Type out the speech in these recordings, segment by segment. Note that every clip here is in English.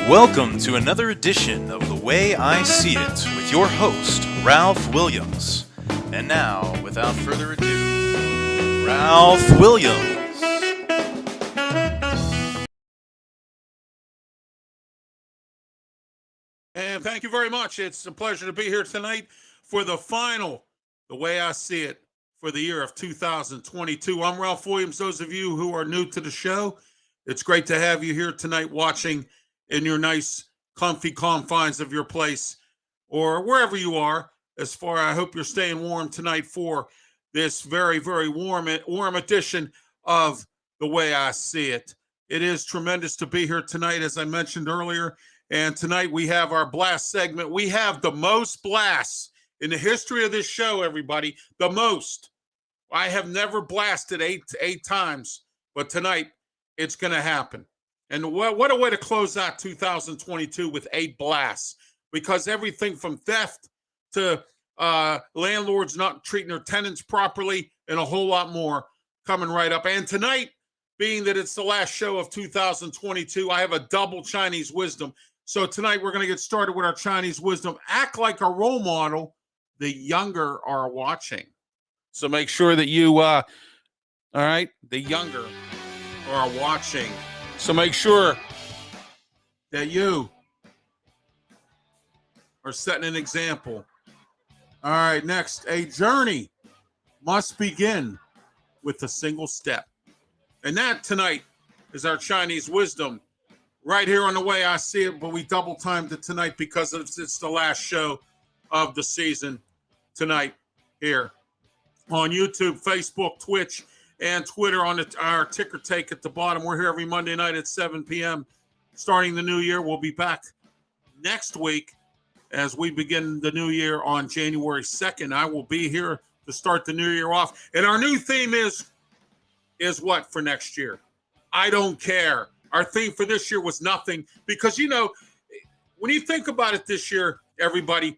Welcome to another edition of The Way I See It with your host, Ralph Williams. And now, without further ado, Ralph Williams. And thank you very much. It's a pleasure to be here tonight for the final, The Way I See It, for the year of 2022. I'm Ralph Williams. Those of you who are new to the show, it's great to have you here tonight watching in your nice, comfy confines of your place or wherever you are. I hope you're staying warm tonight for this very, very warm edition of The Way I See It. It is tremendous to be here tonight, as I mentioned earlier. And tonight we have our blast segment. We have the most blasts in the history of this show, everybody. The most. I have never blasted eight times, but tonight it's going to happen. And what a way to close out 2022 with 8 blasts, because everything from theft to landlords not treating their tenants properly and a whole lot more coming right up. And tonight, being that it's the last show of 2022, I have a double Chinese wisdom. So tonight we're going to get started with our Chinese wisdom. Act like a role model. The younger are watching. So make sure that you, all right, the younger are watching. So make sure that you are setting an example. All right, next, a journey must begin with a single step. And that tonight is our Chinese wisdom right here on The Way I See It, but we double timed it tonight because it's the last show of the season tonight here on YouTube, Facebook, Twitch, and Twitter on our ticker take at the bottom. We're here every Monday night at 7 p.m. starting the new year. We'll be back next week as we begin the new year on January 2nd. I will be here to start the new year off. And our new theme is what for next year? I don't care. Our theme for this year was nothing, because, you know, when you think about it this year, everybody,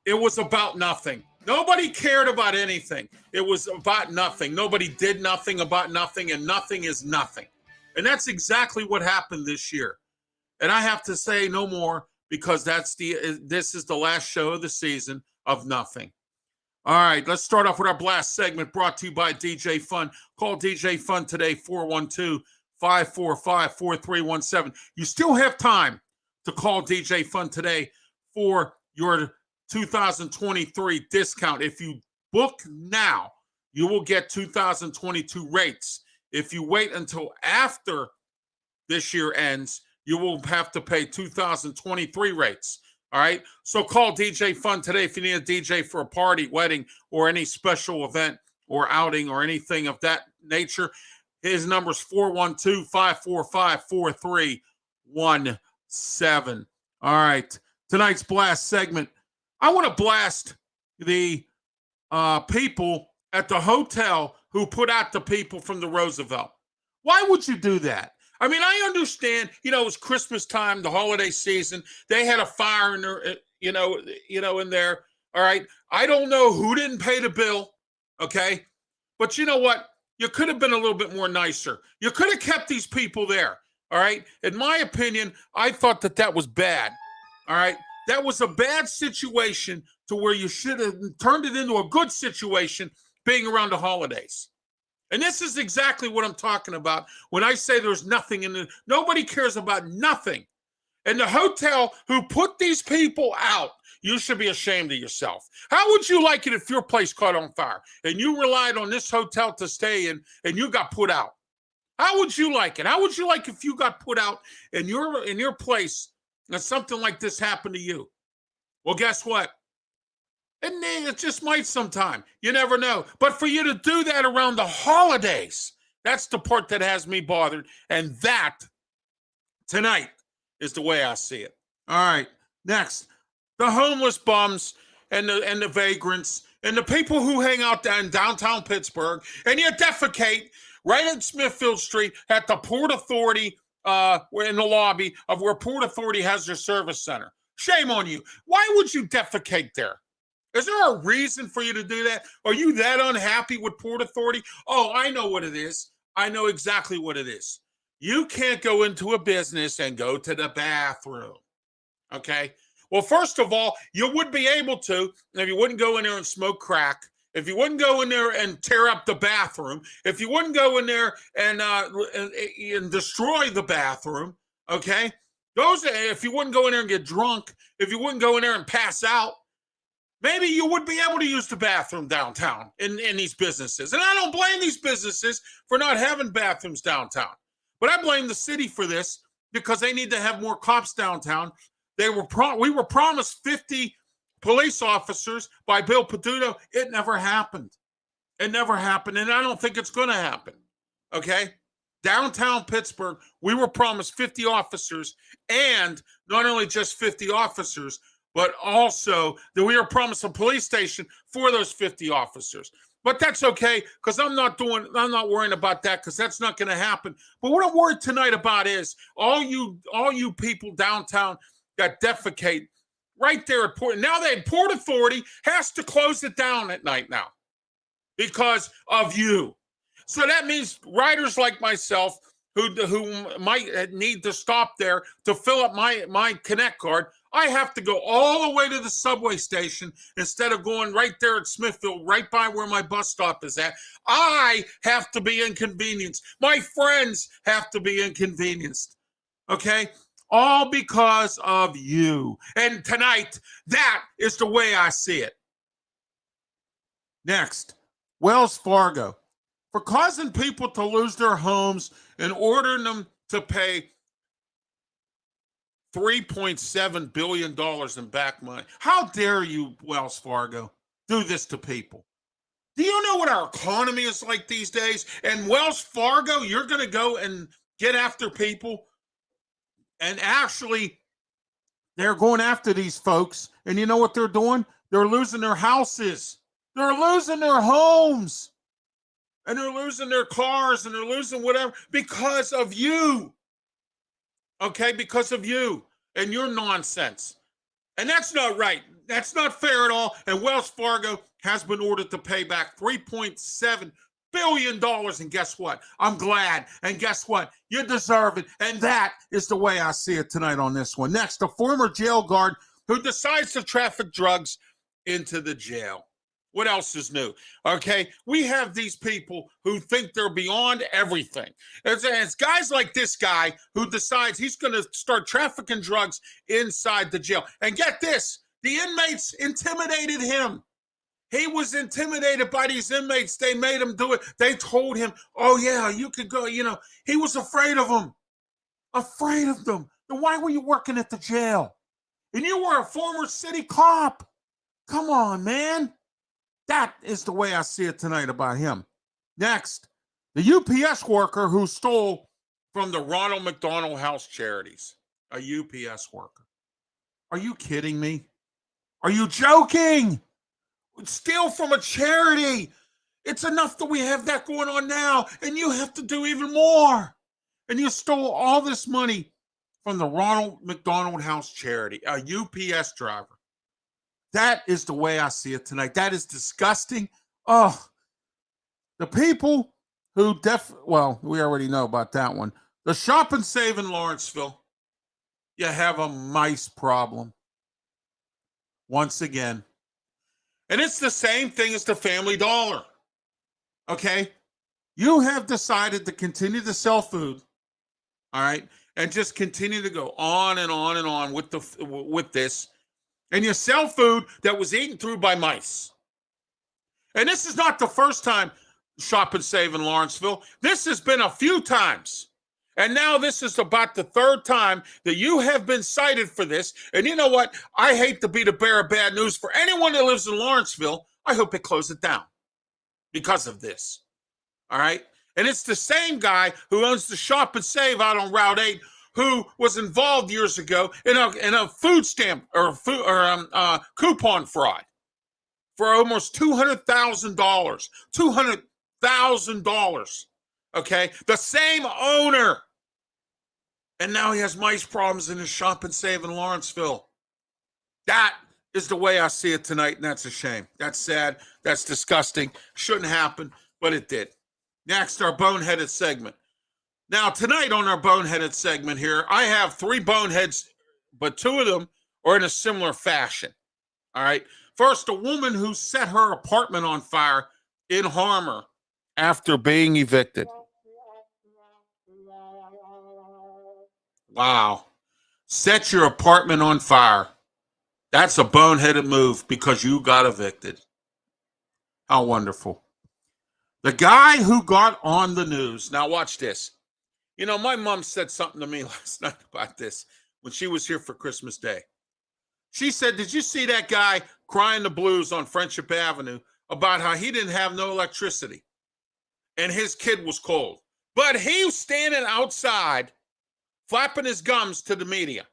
it was about nothing. Nobody cared about anything. It was about nothing. Nobody did nothing about nothing, and nothing is nothing. And that's exactly what happened this year. And I have to say no more, because this is the last show of the season of nothing. All right, let's start off with our blast segment brought to you by DJ Fun. Call DJ Fun today, 412-545-4317. You still have time to call DJ Fun today for your 2023 discount. If you book now, you will get 2022 rates. If you wait until after this year ends, you will have to pay 2023 rates. All right. So call DJ Fun today if you need a DJ for a party, wedding, or any special event or outing or anything of that nature. His number is 412-545-4317. All right. Tonight's blast segment. I want to blast the people at the hotel who put out the people from the Roosevelt. Why would you do that? I mean, I understand, it was Christmas time, the holiday season. They had a fire in there, in there. All right. I don't know who didn't pay the bill. Okay. But you know what? You could have been a little bit more nicer. You could have kept these people there. All right. In my opinion, I thought that was bad. All right. That was a bad situation to where you should have turned it into a good situation being around the holidays. And this is exactly what I'm talking about when I say there's nothing nobody cares about nothing. And the hotel who put these people out, you should be ashamed of yourself. How would you like it if your place caught on fire and you relied on this hotel to stay in and you got put out? How would you like it? How would you like if you got put out in your place and something like this happened to you? Well, guess what? And it just might sometime. You never know. But for you to do that around the holidays, that's the part that has me bothered. And that, tonight, is the way I see it. All right. Next, the homeless bums and the vagrants and the people who hang out in downtown Pittsburgh, and you defecate right on Smithfield Street at the Port Authority, in the lobby of where Port Authority has their service center. Shame on you. Why would you defecate there? Is there a reason for you to do that? Are you that unhappy with Port Authority? Oh, I know what it is. I know exactly what it is. You can't go into a business and go to the bathroom. Okay. Well, first of all, you would be able to if you wouldn't go in there and smoke crack, if you wouldn't go in there and tear up the bathroom, if you wouldn't go in there and destroy the bathroom. Okay. If you wouldn't go in there and get drunk, if you wouldn't go in there and pass out, maybe you would be able to use the bathroom downtown in these businesses. And I don't blame these businesses for not having bathrooms downtown. But I blame the city for this because they need to have more cops downtown. We were promised 50 police officers by Bill Peduto. It never happened. It never happened, and I don't think it's going to happen. Okay? Downtown Pittsburgh, we were promised 50 officers, and not only just 50 officers, but also that we were promised a police station for those 50 officers. But that's okay, because I'm not worrying about that, because that's not going to happen. But what I'm worried tonight about is all you people downtown that defecate right there at Port. Now the Port Authority has to close it down at night now because of you. So that means riders like myself who might need to stop there to fill up my Connect card, I have to go all the way to the subway station instead of going right there at Smithfield, right by where my bus stop is at. I have to be inconvenienced. My friends have to be inconvenienced. Okay? All because of you. And tonight, that is the way I see it. Next, Wells Fargo. For causing people to lose their homes and ordering them to pay $3.7 billion in back money. How dare you, Wells Fargo, do this to people? Do you know what our economy is like these days? And Wells Fargo, you're going to go and get after people? And actually, they're going after these folks. And you know what they're doing? They're losing their houses. They're losing their homes. And they're losing their cars. And they're losing whatever because of you. Okay? Because of you and your nonsense. And that's not right. That's not fair at all. And Wells Fargo has been ordered to pay back $3.7 billion. And guess what? I'm glad. And guess what? You deserve it. And that is the way I see it tonight on this one. Next, a former jail guard who decides to traffic drugs into the jail. What else is new? Okay, we have these people who think they're beyond everything. It's guys like this guy who decides he's going to start trafficking drugs inside the jail. And get this, the inmates intimidated him. He was intimidated by these inmates. They made him do it. They told him, oh, yeah, you could go. You know, he was afraid of them. Afraid of them. Then why were you working at the jail? And you were a former city cop. Come on, man. That is the way I see it tonight about him. Next, the UPS worker who stole from the Ronald McDonald House Charities. A UPS worker. Are you kidding me? Are you joking? Steal from a charity. It's enough that we have that going on now, and you have to do even more. And you stole all this money from the Ronald McDonald House Charity, a UPS driver. That is the way I see it tonight. That is disgusting. Oh, the people who well, we already know about that one. The Shop and Save in Lawrenceville, you have a mice problem. Once again. And it's the same thing as the Family Dollar. Okay? You have decided to continue to sell food, all right, and just continue to go on and on and on with this. And you sell food that was eaten through by mice. And this is not the first time Shop and Save in Lawrenceville. This has been a few times. And now this is about the third time that you have been cited for this. And you know what? I hate to be the bearer of bad news for anyone that lives in Lawrenceville. I hope they close it down because of this. All right? And it's the same guy who owns the Shop and Save out on Route 8 who was involved years ago in a food stamp or coupon fraud for almost $200,000. $200,000. Okay? The same owner. And now he has mice problems in his Shop and Save in Lawrenceville. That is the way I see it tonight, and that's a shame. That's sad. That's disgusting. Shouldn't happen, but it did. Next, our boneheaded segment. Now, tonight on our boneheaded segment here, I have 3 boneheads, but 2 of them are in a similar fashion. All right. First, a woman who set her apartment on fire in Harmer after being evicted. Wow. Set your apartment on fire. That's a boneheaded move because you got evicted. How wonderful. The guy who got on the news. Now, watch this. You know, my mom said something to me last night about this when she was here for Christmas Day. She said, did you see that guy crying the blues on Friendship Avenue about how he didn't have no electricity and his kid was cold? But he was standing outside flapping his gums to the media.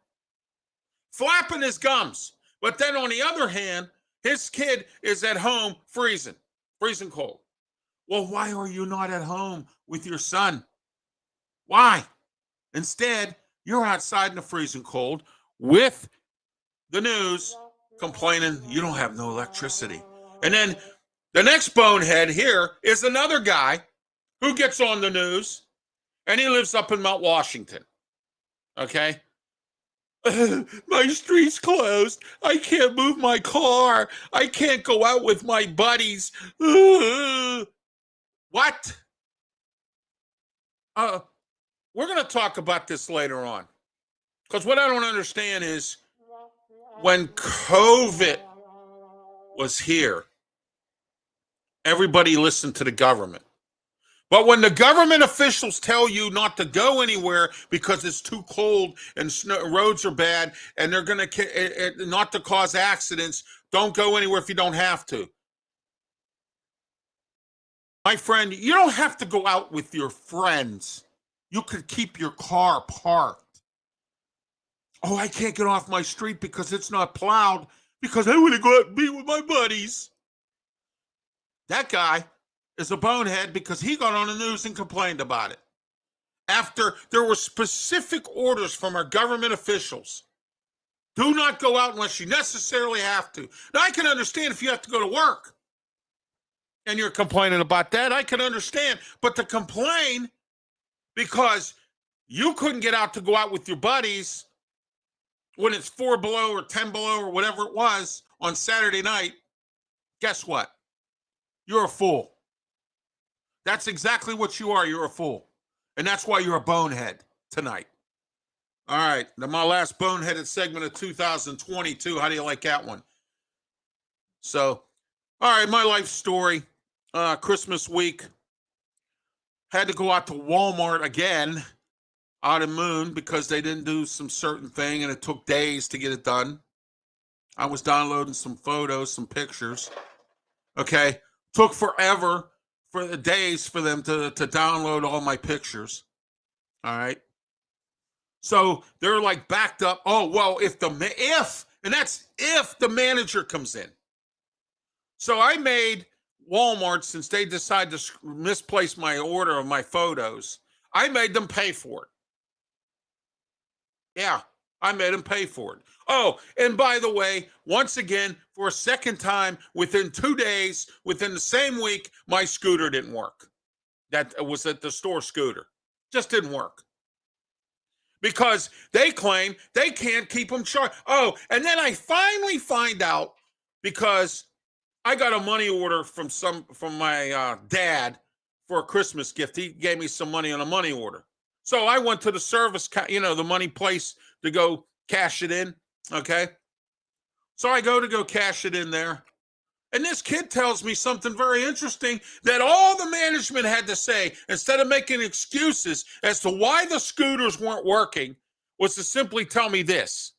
Flapping his gums. But then on the other hand, his kid is at home freezing cold. Well, why are you not at home with your son? Why? Instead, you're outside in the freezing cold with the news complaining you don't have no electricity. And then the next bonehead here is another guy who gets on the news, and he lives up in Mount Washington. Okay? My street's closed. I can't move my car. I can't go out with my buddies. What? We're going to talk about this later on. Because what I don't understand is when COVID was here, everybody listened to the government. But when the government officials tell you not to go anywhere because it's too cold and roads are bad and they're going to not to cause accidents, don't go anywhere if you don't have to. My friend, you don't have to go out with your friends. You could keep your car parked. Oh, I can't get off my street because it's not plowed because I want to go out and be with my buddies. That guy is a bonehead because he got on the news and complained about it. After there were specific orders from our government officials. Do not go out unless you necessarily have to. Now, I can understand if you have to go to work and you're complaining about that. I can understand. But to complain because you couldn't get out to go out with your buddies when it's 4 below or 10 below or whatever it was on Saturday night, guess what? You're a fool. That's exactly what you are. You're a fool. And that's why you're a bonehead tonight. All right. Now, my last boneheaded segment of 2022. How do you like that one? So, all right, my life story. Christmas week. Had to go out to Walmart again out in Moon because they didn't do some certain thing and it took days to get it done. I was downloading some photos, some pictures. Okay. Took forever for the days for them to download all my pictures. All right. So they're like backed up. Oh, well, if the manager comes in. So I made Walmart, since they decided to misplace my order of my photos, I made them pay for it. Yeah, I made them pay for it. Oh, and by the way, once again, for a second time, within 2 days, within the same week, my scooter didn't work. That was at the store scooter. Just didn't work. Because they claim they can't keep them charged. Oh, and then I finally find out because I got a money order from my dad for a Christmas gift. He gave me some money on a money order. So I went to the service, the money place to go cash it in. Okay. So I go cash it in there. And this kid tells me something very interesting that all the management had to say, instead of making excuses as to why the scooters weren't working, was to simply tell me this.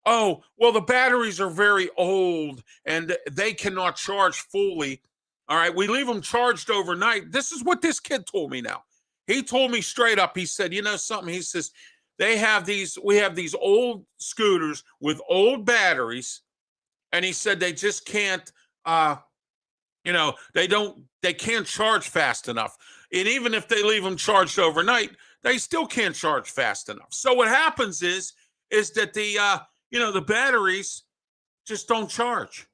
Oh, well, the batteries are very old and they cannot charge fully. All right, we leave them charged overnight. This is what this kid told me now. He told me straight up, he said, you know something? He says, we have these old scooters with old batteries. And he said they just can't, they can't charge fast enough. And even if they leave them charged overnight, they still can't charge fast enough. So what happens is that the batteries just don't charge.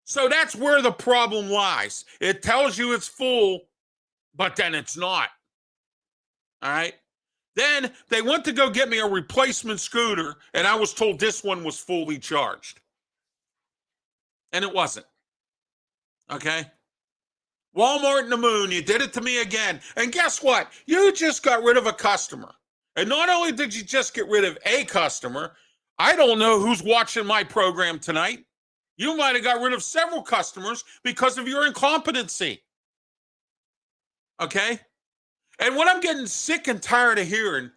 So that's where the problem lies. It tells you it's full, but then it's not. All right. Then they went to go get me a replacement scooter, and I was told this one was fully charged. And it wasn't. Okay? Walmart and the moon, you did it to me again. And guess what? You just got rid of a customer. And not only did you just get rid of a customer, I don't know who's watching my program tonight. You might have got rid of several customers because of your incompetency. Okay? And what I'm getting sick and tired of hearing,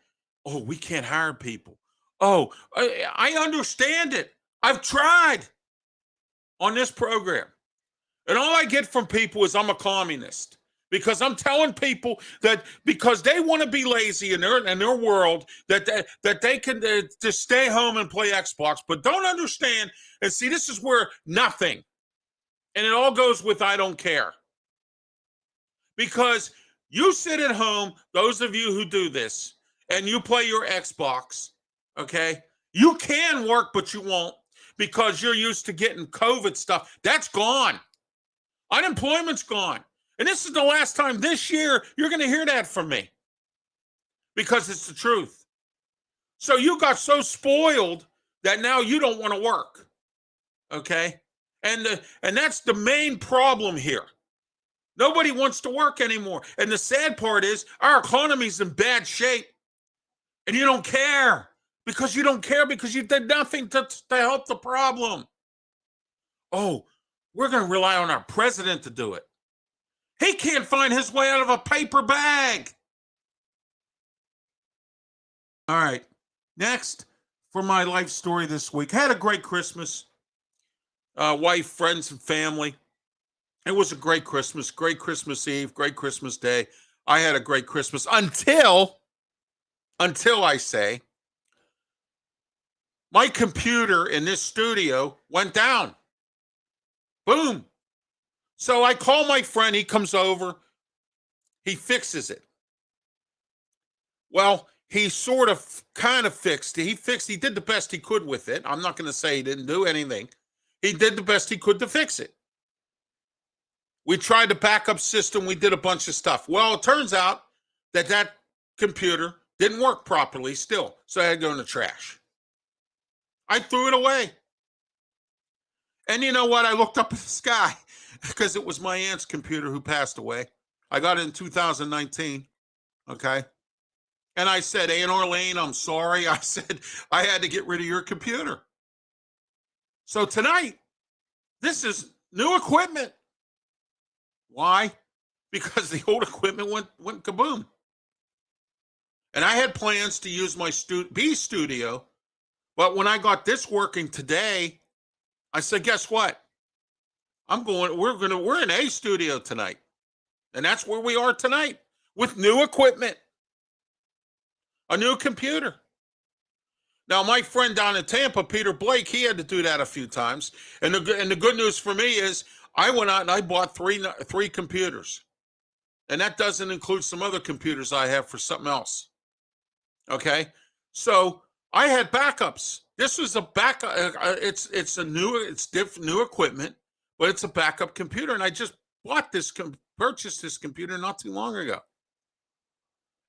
oh, we can't hire people. Oh, I understand it. I've tried on this program. And all I get from people is I'm a communist. Because I'm telling people that because they want to be lazy in their world, that they can just stay home and play Xbox, but don't understand. And see, this is where nothing. And it all goes with I don't care. Because you sit at home, those of you who do this, and you play your Xbox, okay? You can work, but you won't because you're used to getting COVID stuff. That's gone. Unemployment's gone. And this is the last time this year you're going to hear that from me because it's the truth. So you got so spoiled that now you don't want to work, okay? And that's the main problem here. Nobody wants to work anymore. And the sad part is our economy's in bad shape. And you don't care because you did nothing to help the problem. Oh, we're going to rely on our president to do it. He can't find his way out of a paper bag. All right. Next, for my life story this week. Had a great Christmas. Wife, friends, and family. It was a great Christmas Eve, great Christmas Day. I had a great Christmas until I say, my computer in this studio went down. Boom. So I call my friend, he comes over, he fixes it. Well, he kind of fixed it. He did the best he could with it. I'm not going to say he didn't do anything. He did the best he could to fix it. We tried the backup system. We did a bunch of stuff. Well, it turns out that computer didn't work properly still. So I had to go in the trash. I threw it away. And you know what? I looked up at the sky because it was my aunt's computer who passed away. I got it in 2019. Okay. And I said, Aunt Orlane, I'm sorry. I said, I had to get rid of your computer. So tonight, this is new equipment. Why? Because the old equipment went kaboom. And I had plans to use my B studio, but when I got this working today, I said, guess what? We're in A studio tonight. And that's where we are tonight with new equipment. A new computer. Now, my friend down in Tampa, Peter Blake, he had to do that a few times. And the good news for me is I went out and I bought three computers. And that doesn't include some other computers I have for something else. Okay? So I had backups. This was a backup. It's new equipment, but it's a backup computer. And I just purchased this computer not too long ago.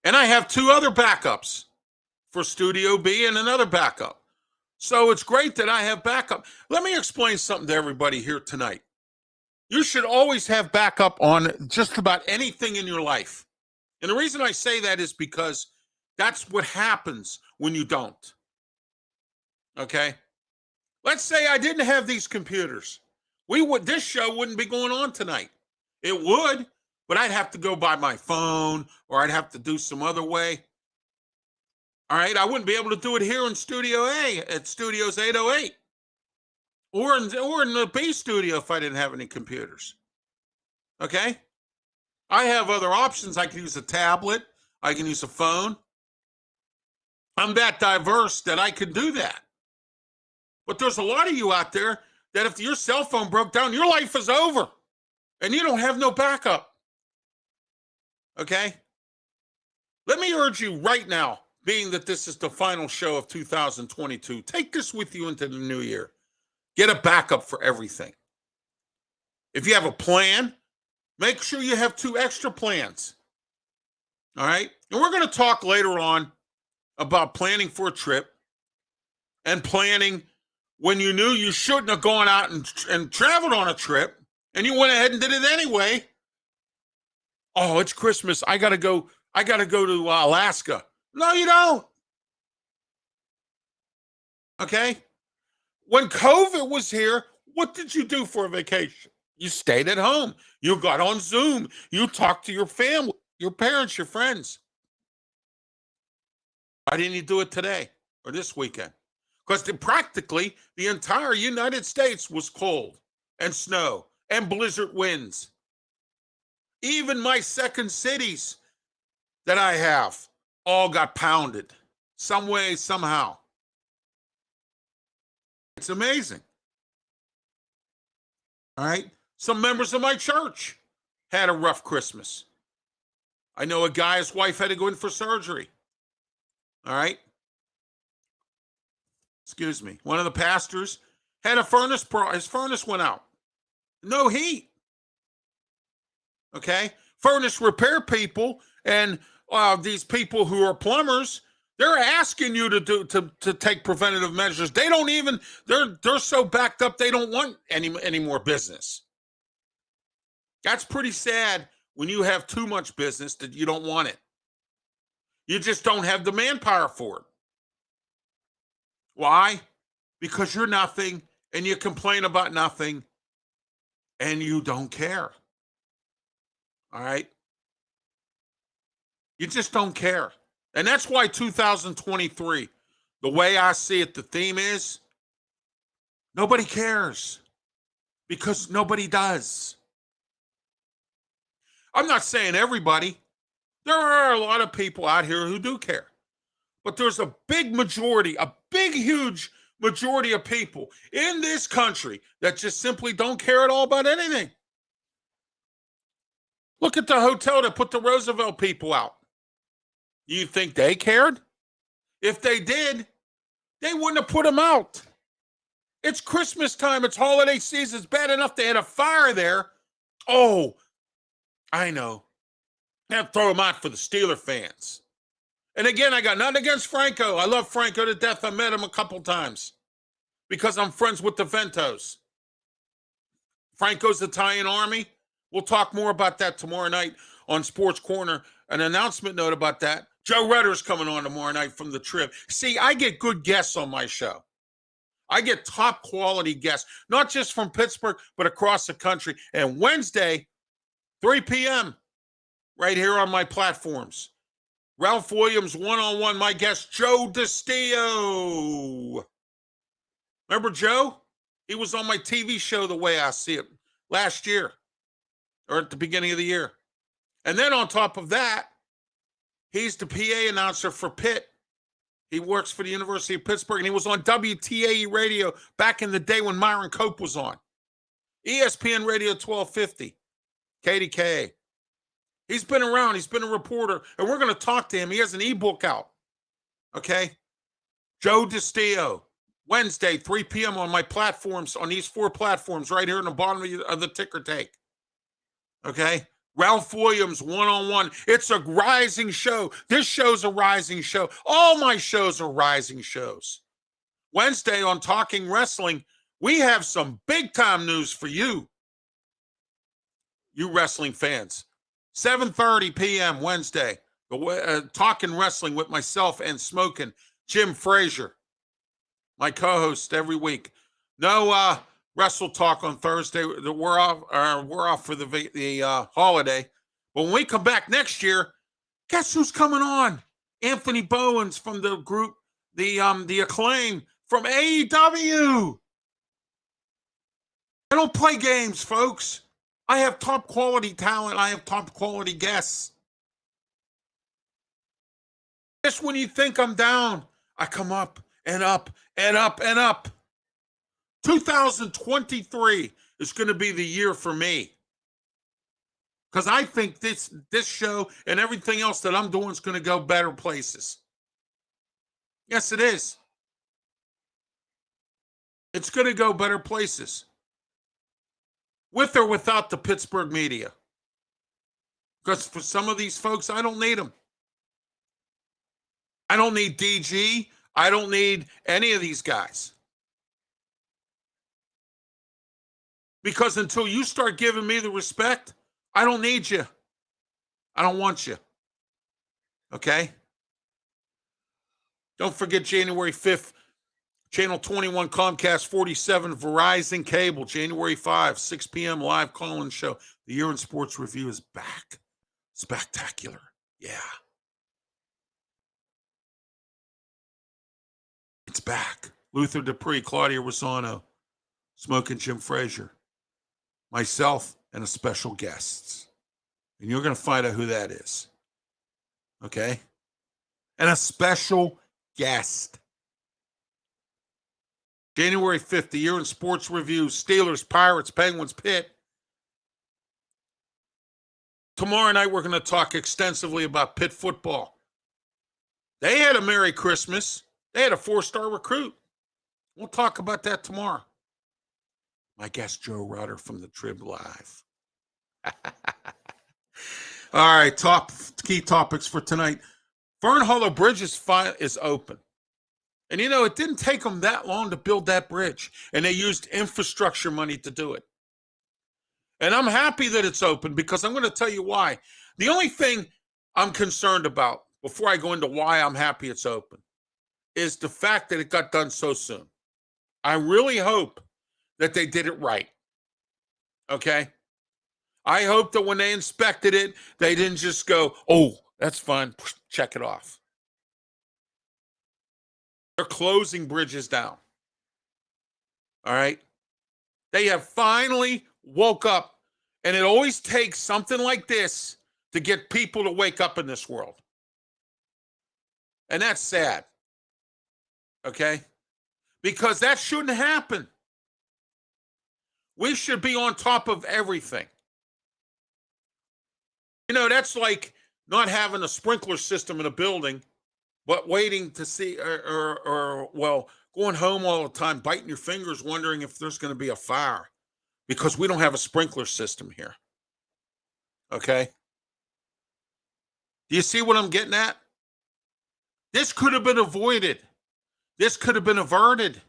And I have two other backups for Studio B and another backup. So it's great that I have backup. Let me explain something to everybody here tonight. You should always have backup on just about anything in your life. And the reason I say that is because that's what happens when you don't. Okay? Let's say I didn't have these computers. This show wouldn't be going on tonight. It would, but I'd have to go by my phone or I'd have to do some other way. All right? I wouldn't be able to do it here in Studio A at Studios 808 or in the B studio if I didn't have any computers. Okay? I have other options. I can use a tablet. I can use a phone. I'm that diverse that I can do that. But there's a lot of you out there that if your cell phone broke down, your life is over and you don't have no backup. Okay? Let me urge you right now, being that this is the final show of 2022, take this with you into the new year. Get a backup for everything. If you have a plan, make sure you have 2 extra plans. All right? And we're going to talk later on about planning for a trip and planning when you knew you shouldn't have gone out and traveled on a trip and you went ahead and did it anyway. Oh, it's Christmas. I gotta go to Alaska. No, you don't. Okay? When COVID was here, what did you do for a vacation? You stayed at home. You got on Zoom. You talked to your family, your parents, your friends. Why didn't you do it today or this weekend? Because practically the entire United States was cold and snow and blizzard winds. Even my second cities that I have all got pounded some way, somehow. It's amazing. All right. Some members of my church had a rough Christmas. I know a guy, his wife had to go in for surgery. All right. Excuse me. One of the pastors had a furnace, his furnace went out. No heat. Okay. Furnace repair people and these people who are plumbers, they're asking you to take preventative measures. They don't even, they're so backed up, they don't want any more business. That's pretty sad when you have too much business that you don't want it. You just don't have the manpower for it. Why? Because you're nothing and you complain about nothing and you don't care. All right? You just don't care. And that's why 2023, the way I see it, the theme is nobody cares because nobody does. I'm not saying everybody. There are a lot of people out here who do care. But there's a big majority, a big, huge majority of people in this country that just simply don't care at all about anything. Look at the hotel that put the Roosevelt people out. You think they cared? If they did, they wouldn't have put them out. It's Christmas time. It's holiday season. It's bad enough they had a fire there. Oh, I know. I have to throw them out for the Steeler fans. And again, I got nothing against Franco. I love Franco to death. I met him a couple times because I'm friends with the Ventos. Franco's Italian Army. We'll talk more about that tomorrow night on Sports Corner. An announcement note about that. Joe Rudder's coming on tomorrow night from the Trib. See, I get good guests on my show. I get top quality guests, not just from Pittsburgh, but across the country. And Wednesday, 3 p.m., right here on my platforms. Ralph Williams, one-on-one, my guest, Joe DiStio. Remember Joe? He was on my TV show, The Way I See It, last year, or at the beginning of the year. And then on top of that, he's the PA announcer for Pitt. He works for the University of Pittsburgh, and he was on WTAE radio back in the day when Myron Cope was on. ESPN Radio 1250, KDKA. He's been around. He's been a reporter, and we're going to talk to him. He has an ebook out, okay? Joe DiStio, Wednesday, 3 p.m. on my platforms, on these 4 platforms right here in the bottom of the ticker tape, okay? Ralph Williams, one-on-one. It's a rising show. This show's a rising show. All my shows are rising shows. Wednesday on Talking Wrestling, we have some big-time news for you, you wrestling fans. 7:30 p.m. Wednesday, Talking Wrestling with myself and Smoking Jim Frazier, my co-host every week. No Wrestle Talk on Thursday. We're off for the holiday. But when we come back next year, guess who's coming on? Anthony Bowens from the group, the Acclaim from AEW. I don't play games, folks. I have top quality talent. I have top quality guests. Just when you think I'm down, I come up and up and up and up. 2023 is going to be the year for me. Because I think this show and everything else that I'm doing is going to go better places. Yes, it is. It's going to go better places. With or without the Pittsburgh media. Because for some of these folks, I don't need them. I don't need DG. I don't need any of these guys. Because until you start giving me the respect, I don't need you. I don't want you. Okay? Don't forget January 5th, Channel 21, Comcast 47, Verizon Cable, January 5, 6 p.m. live call-in show. The Year in Sports Review is back. Spectacular. Yeah. It's back. Luther Dupree, Claudia Rosano, Smoking Jim Frazier, myself, and a special guest. And you're going to find out who that is. Okay? And a special guest. January 5th, the Year in Sports Review, Steelers, Pirates, Penguins, Pitt. Tomorrow night, we're going to talk extensively about Pitt football. They had a Merry Christmas. They had a 4-star recruit. We'll talk about that tomorrow. My guest, Joe Rutter from the Trib Live. All right, key topics for tonight. Fern Hollow Bridge is open. And, you know, it didn't take them that long to build that bridge. And they used infrastructure money to do it. And I'm happy that it's open because I'm going to tell you why. The only thing I'm concerned about before I go into why I'm happy it's open is the fact that it got done so soon. I really hope that they did it right. Okay? I hope that when they inspected it, they didn't just go, oh, that's fine, check it off. They're closing bridges down. All right? They have finally woke up, and it always takes something like this to get people to wake up in this world. And that's sad. Okay? Because that shouldn't happen. We should be on top of everything. You know, that's like not having a sprinkler system in a building, but waiting to see, or going home all the time, biting your fingers, wondering if there's going to be a fire because we don't have a sprinkler system here. Okay? Do you see what I'm getting at? This could have been avoided. This could have been averted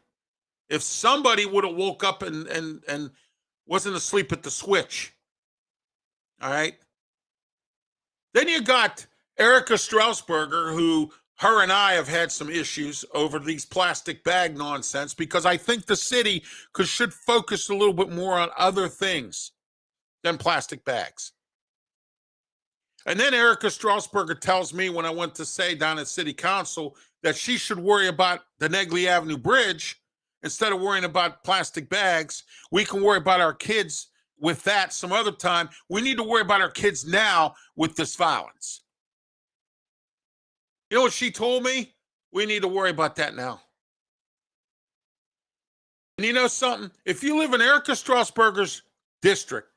if somebody would have woke up and wasn't asleep at the switch. All right? Then you got Erica Strausberger, who her and I have had some issues over these plastic bag nonsense because I think the city should focus a little bit more on other things than plastic bags. And then Erica Strausberger tells me when I went to say down at City Council that she should worry about the Negley Avenue Bridge instead of worrying about plastic bags. We can worry about our kids with that some other time. We need to worry about our kids now with this violence. You know what she told me? We need to worry about that now. And you know something? If you live in Erica Strausberger's district,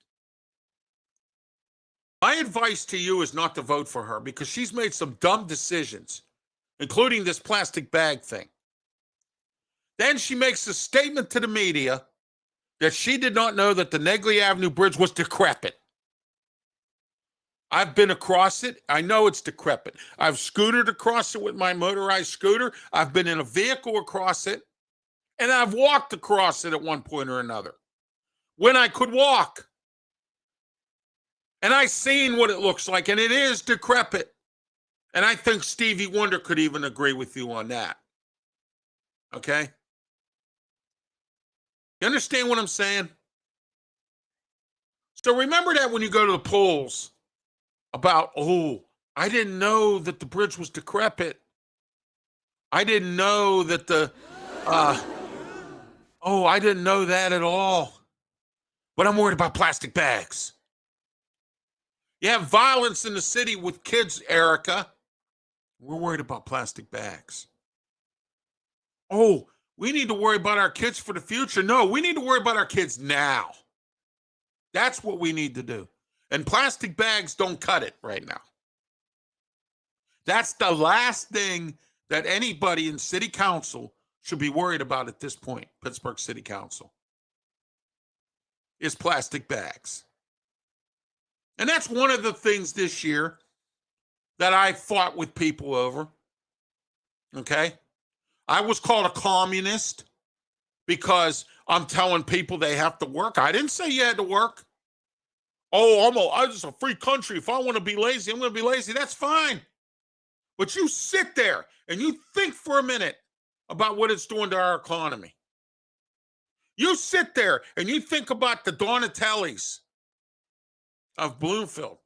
my advice to you is not to vote for her because she's made some dumb decisions, including this plastic bag thing. Then she makes a statement to the media that she did not know that the Negley Avenue Bridge was decrepit. I've been across it. I know it's decrepit. I've scootered across it with my motorized scooter. I've been in a vehicle across it. And I've walked across it at one point or another when I could walk. And I've seen what it looks like, and it is decrepit. And I think Stevie Wonder could even agree with you on that. Okay? You understand what I'm saying? So remember that when you go to the polls about, oh, I didn't know that the bridge was decrepit. I didn't know that I didn't know that at all. But I'm worried about plastic bags. You have violence in the city with kids, Erica. We're worried about plastic bags. Oh, we need to worry about our kids for the future. No, we need to worry about our kids now. That's what we need to do. And plastic bags don't cut it right now. That's the last thing that anybody in city council should be worried about at this point, Pittsburgh City Council, is plastic bags. And that's one of the things this year that I fought with people over. Okay? I was called a communist because I'm telling people they have to work. I didn't say you had to work. Oh, I'm just a free country. If I want to be lazy, I'm going to be lazy. That's fine. But you sit there and you think for a minute about what it's doing to our economy. You sit there and you think about the Donatellis of Bloomfield.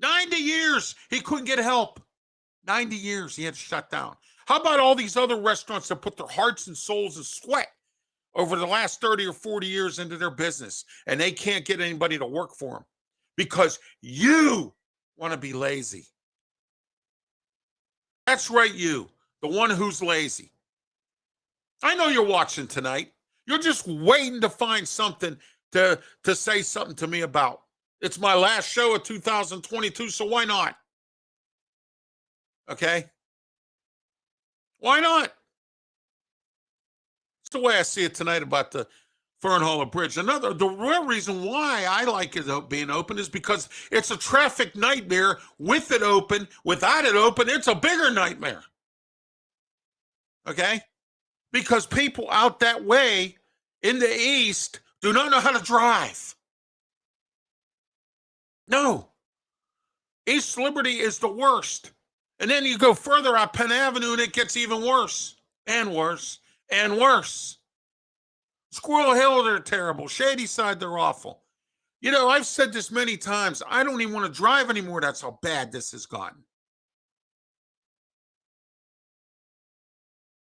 90 years he couldn't get help. 90 years he had to shut down. How about all these other restaurants that put their hearts and souls and sweat over the last 30 or 40 years into their business, and they can't get anybody to work for them because you want to be lazy. That's right, you, the one who's lazy. I know you're watching tonight. You're just waiting to find something to say something to me about. It's my last show of 2022, so why not? Okay? Why not? It's the way I see it tonight about the Fernhaler Bridge. The real reason why I like it being open is because it's a traffic nightmare with it open. Without it open, it's a bigger nightmare. Okay? Because people out that way in the east do not know how to drive. No. East Liberty is the worst. And then you go further out Penn Avenue and it gets even worse and worse and worse. Squirrel Hill, they're terrible. Shady Side, they're awful. You know, I've said this many times. I don't even want to drive anymore. That's how bad this has gotten.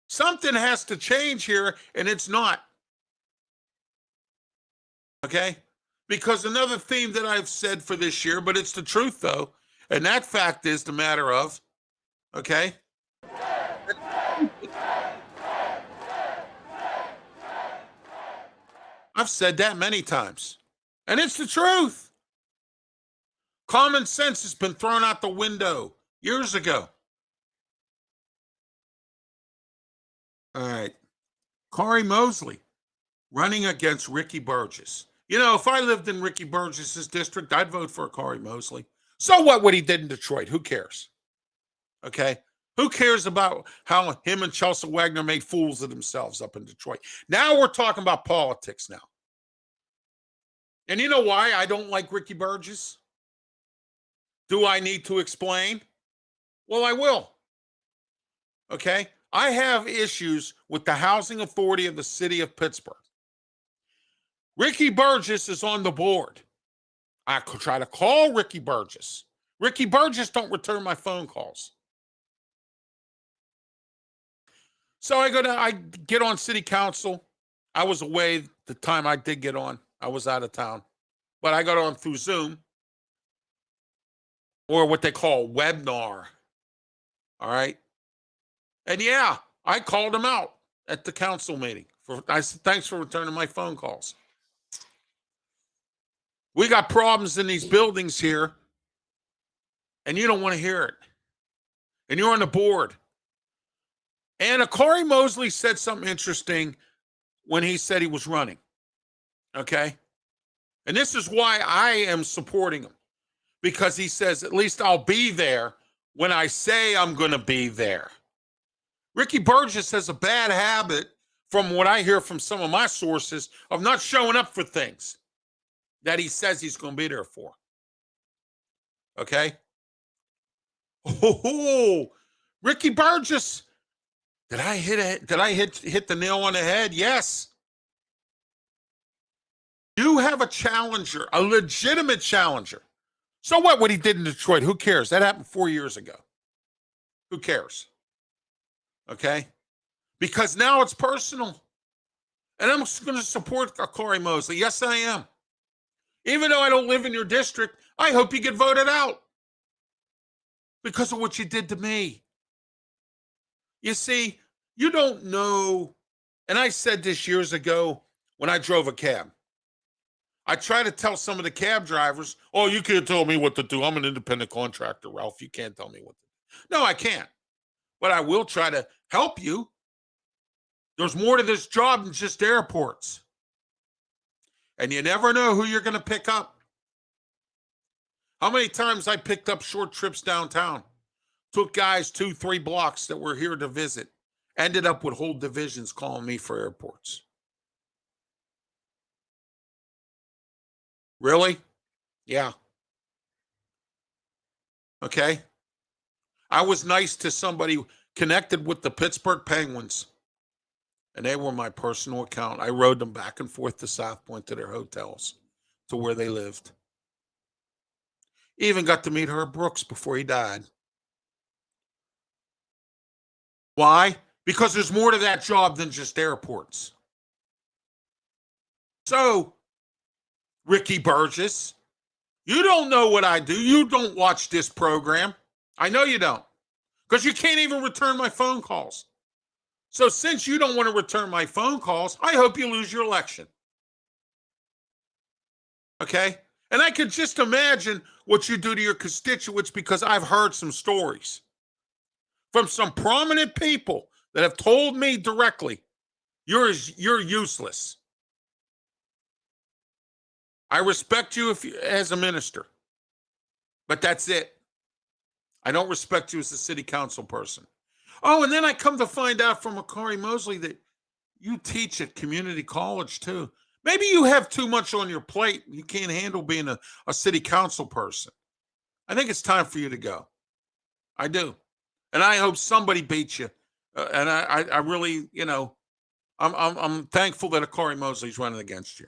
Something has to change here, and it's not. Okay? Because another theme that I've said for this year, but it's the truth, though, and that fact is the matter of, okay? I've said that many times, and it's the truth. Common sense has been thrown out the window years ago. All right. Corey Mosley running against Ricky Burgess. You know, if I lived in Ricky Burgess's district, I'd vote for Corey Mosley. So what he did in Detroit? Who cares? Okay? Who cares about how him and Chelsea Wagner made fools of themselves up in Detroit? Now we're talking about politics now. And you know why I don't like Ricky Burgess? Do I need to explain? Well, I will. Okay? I have issues with the housing authority of the city of Pittsburgh. Ricky Burgess is on the board. I could try to call Ricky Burgess. Ricky Burgess don't return my phone calls. So I get on city council. I was away the time I did get on. I was out of town. But I got on through Zoom or what they call webinar. All right. And yeah, I called him out at the council meeting. I said, thanks for returning my phone calls. We got problems in these buildings here, and you don't want to hear it. And you're on the board. And Corey Mosley said something interesting when he said he was running. Okay? And this is why I am supporting him. Because he says, at least I'll be there when I say I'm going to be there. Ricky Burgess has a bad habit, from what I hear from some of my sources, of not showing up for things that he says he's going to be there for. Okay? Oh, Ricky Burgess. Did I hit the nail on the head? Yes. You have a challenger, a legitimate challenger. So what he did in Detroit? Who cares? That happened 4 years ago. Who cares? Okay? Because now it's personal. And I'm going to support Corey Mosley. Yes, I am. Even though I don't live in your district, I hope you get voted out. Because of what you did to me. You see, you don't know, and I said this years ago when I drove a cab. I try to tell some of the cab drivers, oh, you can't tell me what to do. I'm an independent contractor, Ralph. You can't tell me what to do. No, I can't. But I will try to help you. There's more to this job than just airports. And you never know who you're going to pick up. How many times I picked up short trips downtown? Took guys 2-3 blocks that were here to visit. Ended up with whole divisions calling me for airports. Really? Yeah. Okay. I was nice to somebody connected with the Pittsburgh Penguins, and they were my personal account. I rode them back and forth to South Point to their hotels, to where they lived. Even got to meet Herb Brooks before he died. Why? Because there's more to that job than just airports. So, Ricky Burgess, you don't know what I do. You don't watch this program. I know you don't, because you can't even return my phone calls. So since you don't want to return my phone calls, I hope you lose your election. Okay? And I could just imagine what you do to your constituents, because I've heard some stories from some prominent people that have told me directly, you're useless. I respect you as a minister, but that's it. I don't respect you as a city council person. Oh, and then I come to find out from Akari Mosley that you teach at community college too. Maybe you have too much on your plate. You can't handle being a city council person. I think it's time for you to go. I do. And I hope somebody beats you. And I really, I'm thankful that Akari Mosley's running against you.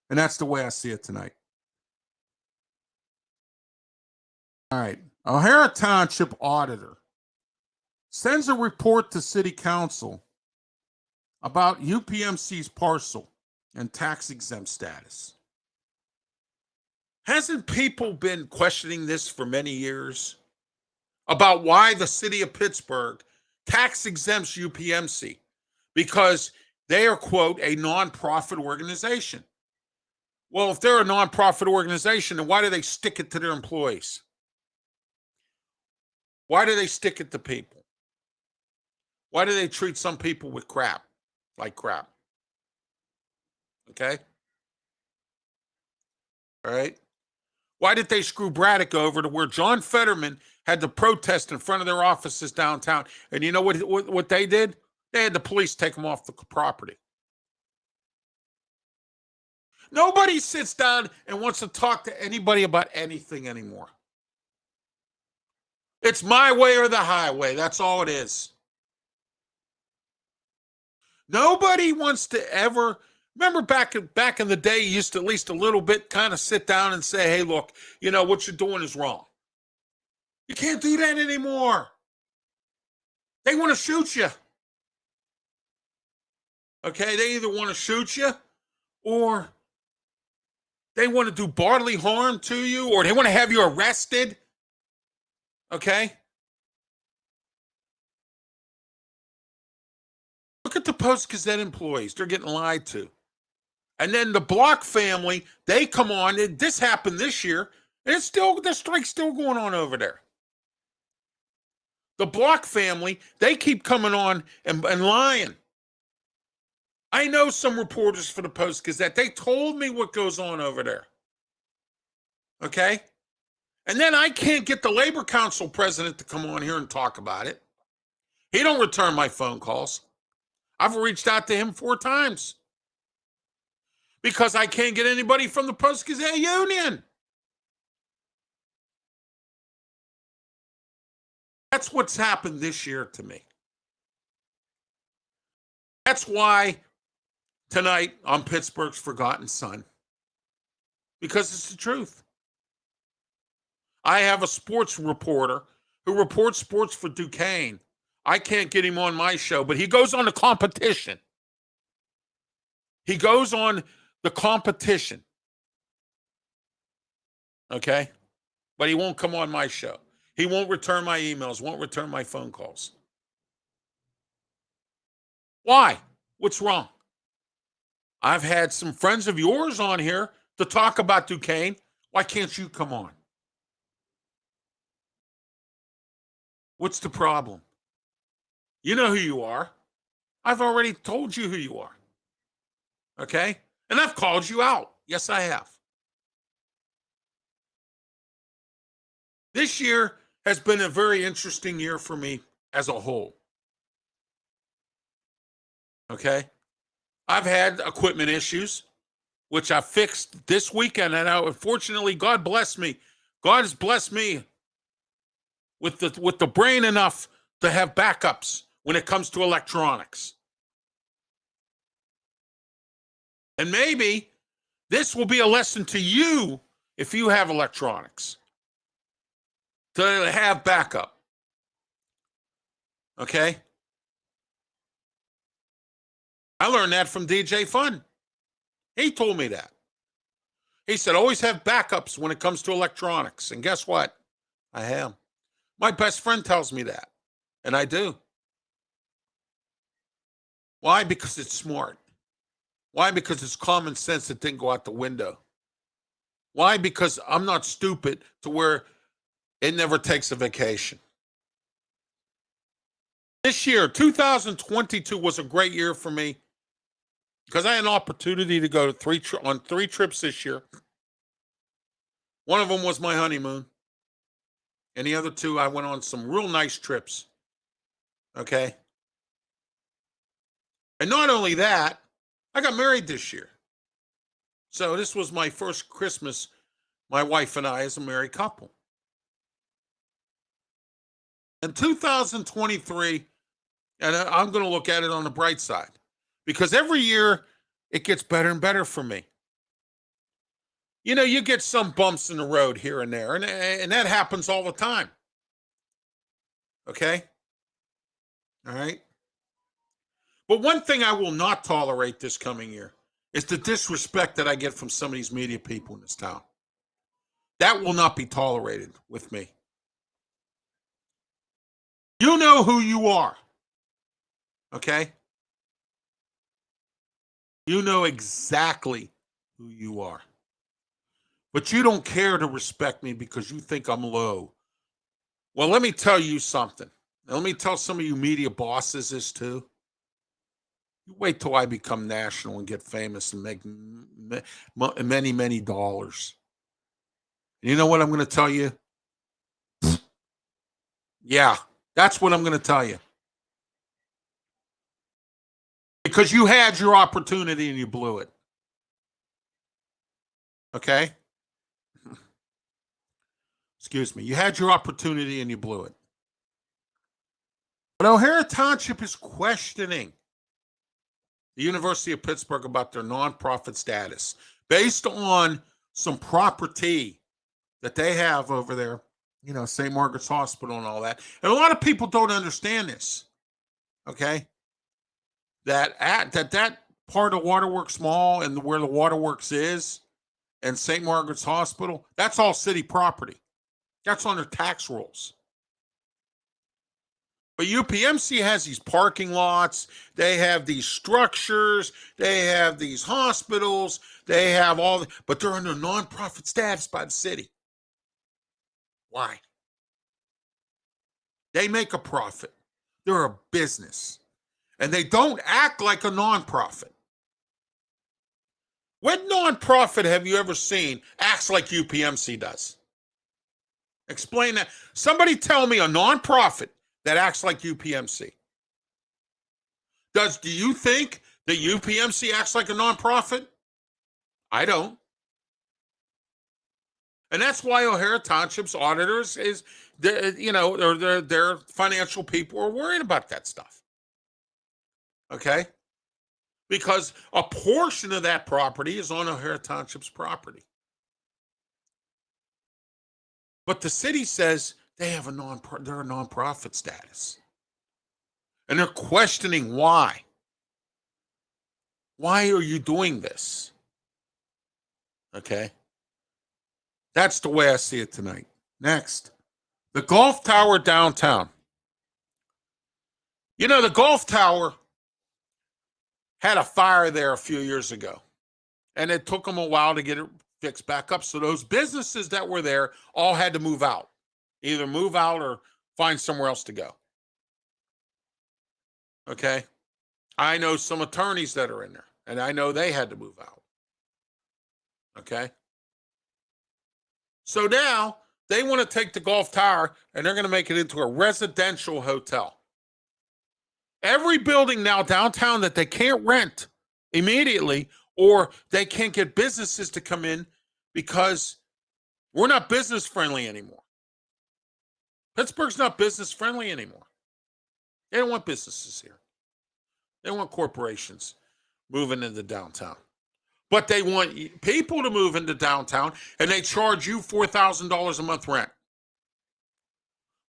And that's the way I see it tonight. All right. O'Hara Township auditor sends a report to city council about UPMC's parcel and tax exempt status. Hasn't people been questioning this for many years about why the city of Pittsburgh tax exempts UPMC? Because they are, quote, a nonprofit organization. Well, if they're a nonprofit organization, then why do they stick it to their employees? Why do they stick it to people? Why do they treat some people with crap, like crap? Okay? All right? Why did they screw Braddock over to where John Fetterman had to protest in front of their offices downtown? And you know what they did? They had the police take them off the property. Nobody sits down and wants to talk to anybody about anything anymore. It's my way or the highway. That's all it is. Nobody wants to ever. Remember back in the day, you used to at least a little bit kind of sit down and say, hey, look, what you're doing is wrong. You can't do that anymore. They want to shoot you. Okay, they either want to shoot you or they want to do bodily harm to you, or they want to have you arrested. Okay? Look at the Post-Gazette employees. They're getting lied to. And then the Block family, they come on. This happened this year, and the strike's still going on over there. The Block family, they keep coming on and lying. I know some reporters for the Post-Gazette. They told me what goes on over there. Okay? And then I can't get the Labor Council president to come on here and talk about it. He don't return my phone calls. I've reached out to him 4 times because I can't get anybody from the Post-Gazette Union. That's what's happened this year to me. That's why tonight on Pittsburgh's Forgotten Son, because it's the truth. I have a sports reporter who reports sports for Duquesne. I can't get him on my show, but he goes on the competition. He goes on the competition. Okay? But he won't come on my show. He won't return my emails, won't return my phone calls. Why? What's wrong? I've had some friends of yours on here to talk about Duquesne. Why can't you come on? What's the problem? You know who you are. I've already told you who you are. Okay? And I've called you out. Yes, I have. This year, has been a very interesting year for me as a whole. Okay? I've had equipment issues, which I fixed this weekend, and unfortunately, God bless me. God has blessed me with the brain enough to have backups when it comes to electronics. And maybe this will be a lesson to you if you have electronics to have backup. Okay? I learned that from DJ Fun. He told me that. He said, always have backups when it comes to electronics. And guess what? I am. My best friend tells me that. And I do. Why? Because it's smart. Why? Because it's common sense that didn't go out the window. Why? Because I'm not stupid to where it never takes a vacation. This year, 2022, was a great year for me because I had an opportunity to go to on three trips this year. One of them was my honeymoon. And the other two, I went on some real nice trips. Okay? And not only that, I got married this year. So this was my first Christmas, my wife and I, as a married couple. In 2023, and I'm going to look at it on the bright side, because every year it gets better and better for me. You know, you get some bumps in the road here and there, and that happens all the time. Okay? All right? But one thing I will not tolerate this coming year is the disrespect that I get from some of these media people in this town. That will not be tolerated with me. You know who you are. Okay? You know exactly who you are. But you don't care to respect me because you think I'm low. Well, let me tell you something. Now, let me tell some of you media bosses this too. You wait till I become national and get famous and make many, many dollars. You know what I'm going to tell you? Yeah, that's what I'm going to tell you. Because you had your opportunity and you blew it. Okay? Excuse me. You had your opportunity and you blew it. But O'Hara Township is questioning the University of Pittsburgh about their nonprofit status based on some property that they have over there, you know, St. Margaret's Hospital and all that. And a lot of people don't understand this, okay? That part of Waterworks Mall and where the Waterworks is and St. Margaret's Hospital, that's all city property. That's on their tax rolls. But UPMC has these parking lots, they have these structures, they have these hospitals, they have but they're under nonprofit status by the city. Why? They make a profit. They're a business. And they don't act like a nonprofit. What nonprofit have you ever seen acts like UPMC does? Explain that. Somebody tell me a nonprofit that acts like UPMC. Do you think that UPMC acts like a nonprofit? I don't. And that's why O'Hara Township's auditors or their financial people are worried about that stuff. Okay? Because a portion of that property is on O'Hara Township's property. But the city says they have they're a nonprofit status. And they're questioning why. Why are you doing this? Okay? That's the way I see it tonight. Next, the Golf Tower downtown. You know, the Golf Tower had a fire there a few years ago. And it took them a while to get it fixed back up. So those businesses that were there all had to move out. Either move out or find somewhere else to go. Okay? I know some attorneys that are in there, and I know they had to move out. Okay? So now They want to take the Gulf Tower and they're going to make it into a residential hotel. Every building now downtown that they can't rent immediately, or they can't get businesses to come in because we're not business friendly anymore. Pittsburgh's not business friendly anymore. They don't want businesses here. They want corporations moving into downtown. But they want people to move into downtown, and they charge you $4,000 a month rent.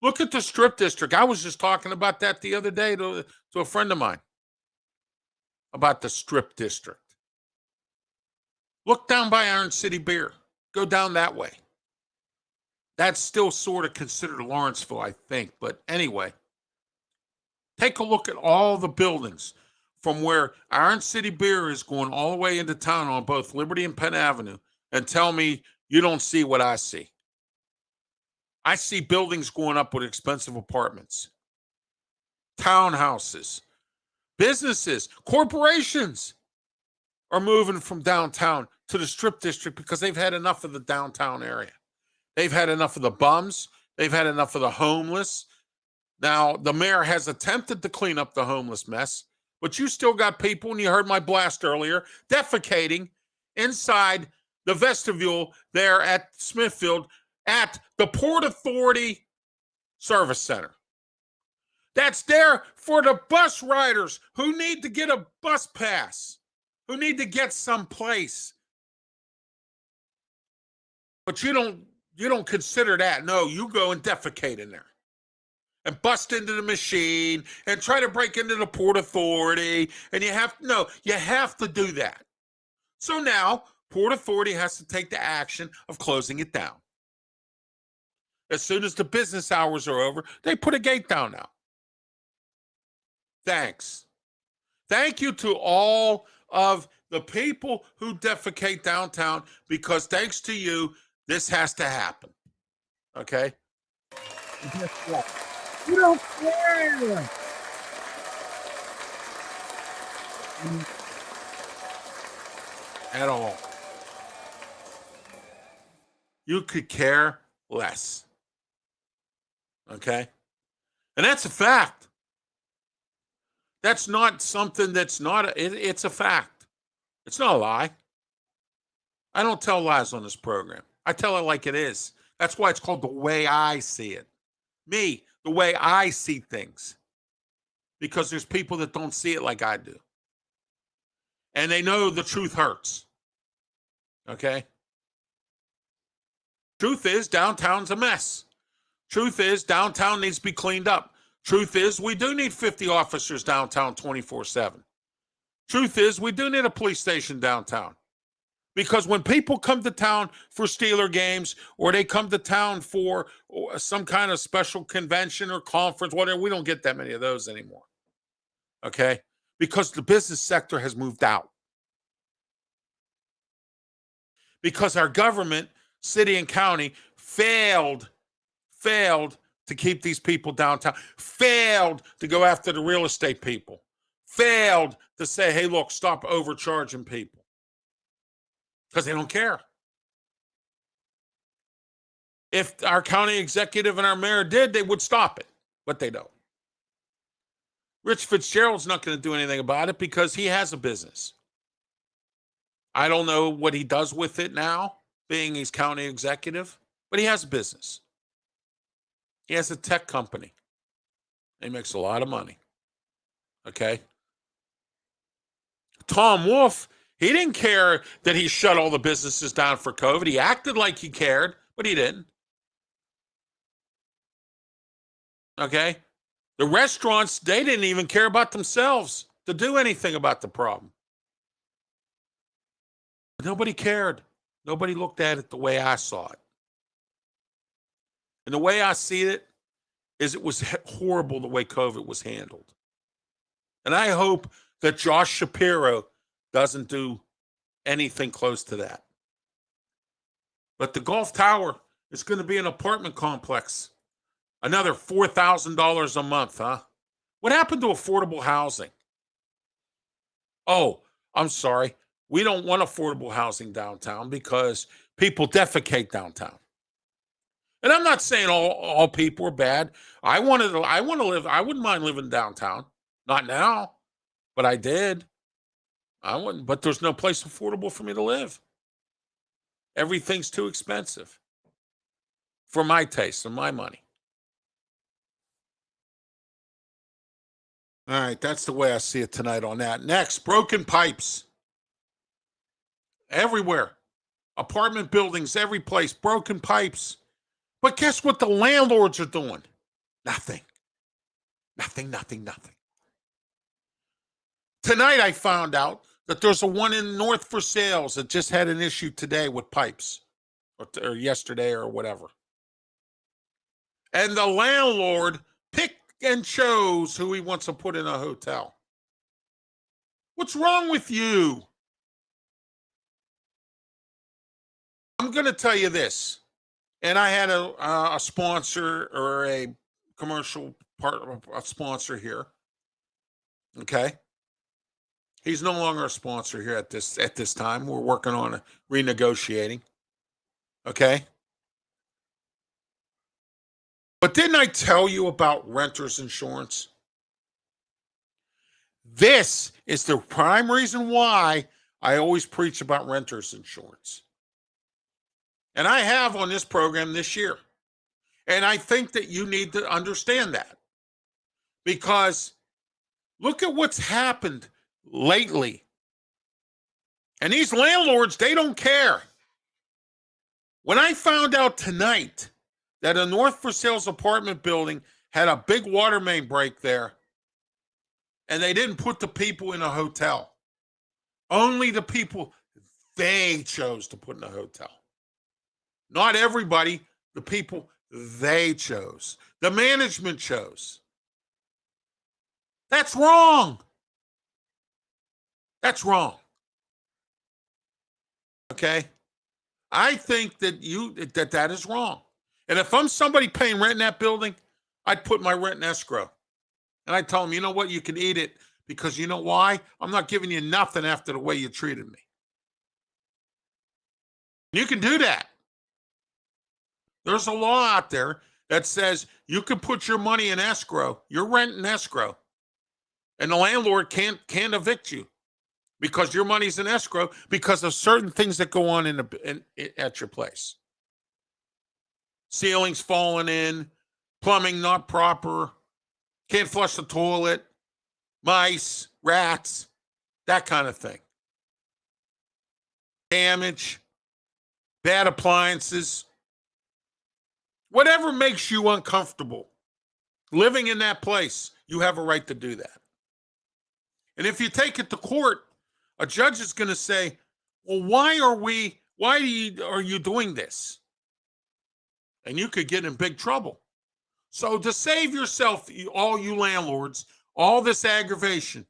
Look at the Strip District. I was just talking about that the other day to a friend of mine, about the Strip District. Look down by Iron City Beer. Go down that way. That's still sort of considered Lawrenceville, I think. But anyway, take a look at all the buildings from where Iron City Beer is going all the way into town on both Liberty and Penn Avenue, and tell me you don't see what I see. I see buildings going up with expensive apartments, townhouses, businesses, corporations are moving from downtown to the Strip District because they've had enough of the downtown area. They've had enough of the bums. They've had enough of the homeless. Now, the mayor has attempted to clean up the homeless mess, but you still got people, and you heard my blast earlier, defecating inside the vestibule there at Smithfield at the Port Authority Service Center. That's there for the bus riders who need to get a bus pass, who need to get someplace. But you don't consider that. No, you go and defecate in there and bust into the machine and try to break into the Port Authority. And you have to do that. So now Port Authority has to take the action of closing it down. As soon as the business hours are over, they put a gate down now. Thanks. Thank you to all of the people who defecate downtown, because thanks to you, this has to happen. Okay? You don't care. At all. You could care less. Okay? And that's a fact. That's not something that's not, it's a fact. It's not a lie. I don't tell lies on this program. I tell it like it is. That's why it's called The Way I See It. Me, the way I see things. Because there's people that don't see it like I do. And they know the truth hurts. Okay? Truth is, downtown's a mess. Truth is, downtown needs to be cleaned up. Truth is, we do need 50 officers downtown 24/7. Truth is, we do need a police station downtown. Because when people come to town for Steeler games, or they come to town for some kind of special convention or conference, whatever, we don't get that many of those anymore. Okay? Because the business sector has moved out. Because our government, city and county, failed to keep these people downtown, failed to go after the real estate people, failed to say, hey, look, stop overcharging people. Because they don't care. If our county executive and our mayor did, they would stop it, but they don't. Rich Fitzgerald's not going to do anything about it because he has a business. I don't know what he does with it now, being he's county executive, but he has a business. He has a tech company. He makes a lot of money. Okay? Tom Wolf, he didn't care that he shut all the businesses down for COVID. He acted like he cared, but he didn't. Okay? The restaurants, they didn't even care about themselves to do anything about the problem. Nobody cared. Nobody looked at it the way I saw it. And the way I see it is it was horrible the way COVID was handled. And I hope that Josh Shapiro doesn't do anything close to that. But the Gulf Tower is going to be an apartment complex. Another $4,000 a month, huh? What happened to affordable housing? Oh, I'm sorry. We don't want affordable housing downtown because people defecate downtown. And I'm not saying all people are bad. I want to live. I wouldn't mind living downtown. Not now, but I did. I wouldn't. But there's no place affordable for me to live. Everything's too expensive for my taste and my money. All right, that's the way I see it tonight on that. Next, broken pipes. Everywhere. Apartment buildings, every place, broken pipes. But guess what the landlords are doing? Nothing. Nothing. Tonight I found out that there's a one in North for Sales that just had an issue today with pipes, or yesterday or whatever. And the landlord picked and chose who he wants to put in a hotel. What's wrong with you? I'm going to tell you this, and I had a sponsor or a commercial a sponsor here. Okay, he's no longer a sponsor here at this time. We're working on renegotiating. Okay, but didn't I tell you about renters insurance? This is the prime reason why I always preach about renters insurance. And I have on this program this year. And I think that you need to understand that. Because look at what's happened lately. And these landlords, they don't care. When I found out tonight that a North for Sales apartment building had a big water main break there, and they didn't put the people in a hotel. Only the people they chose to put in a hotel. Not everybody, the people they chose. The management chose. That's wrong. That's wrong. Okay? I think that that is wrong. And if I'm somebody paying rent in that building, I'd put my rent in escrow. And I tell them, you know what? You can eat it because you know why? I'm not giving you nothing after the way you treated me. You can do that. There's a law out there that says you can put your money in escrow, your rent in escrow, and the landlord can't evict you because your money's in escrow because of certain things that go on at your place. Ceilings falling in, plumbing not proper, can't flush the toilet, mice, rats, that kind of thing. Damage, bad appliances. Whatever makes you uncomfortable living in that place, you have a right to do that. And if you take it to court, a judge is going to say, well, why are you doing this? And you could get in big trouble. So to save yourself, all you landlords, all this aggravation,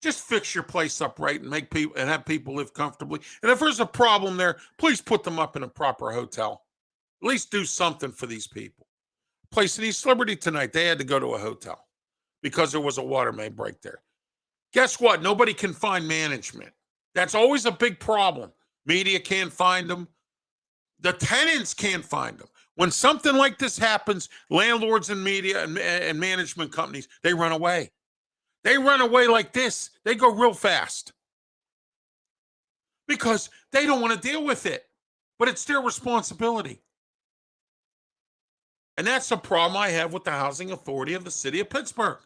just fix your place up right and have people live comfortably. And if there's a problem there, please put them up in a proper hotel. At least do something for these people. Place in East Liberty tonight, they had to go to a hotel because there was a water main break there. Guess what? Nobody can find management. That's always a big problem. Media can't find them. The tenants can't find them. When something like this happens, landlords and media and management companies, they run away. They run away like this. They go real fast because they don't want to deal with it, but it's their responsibility. And that's the problem I have with the Housing Authority of the City of Pittsburgh.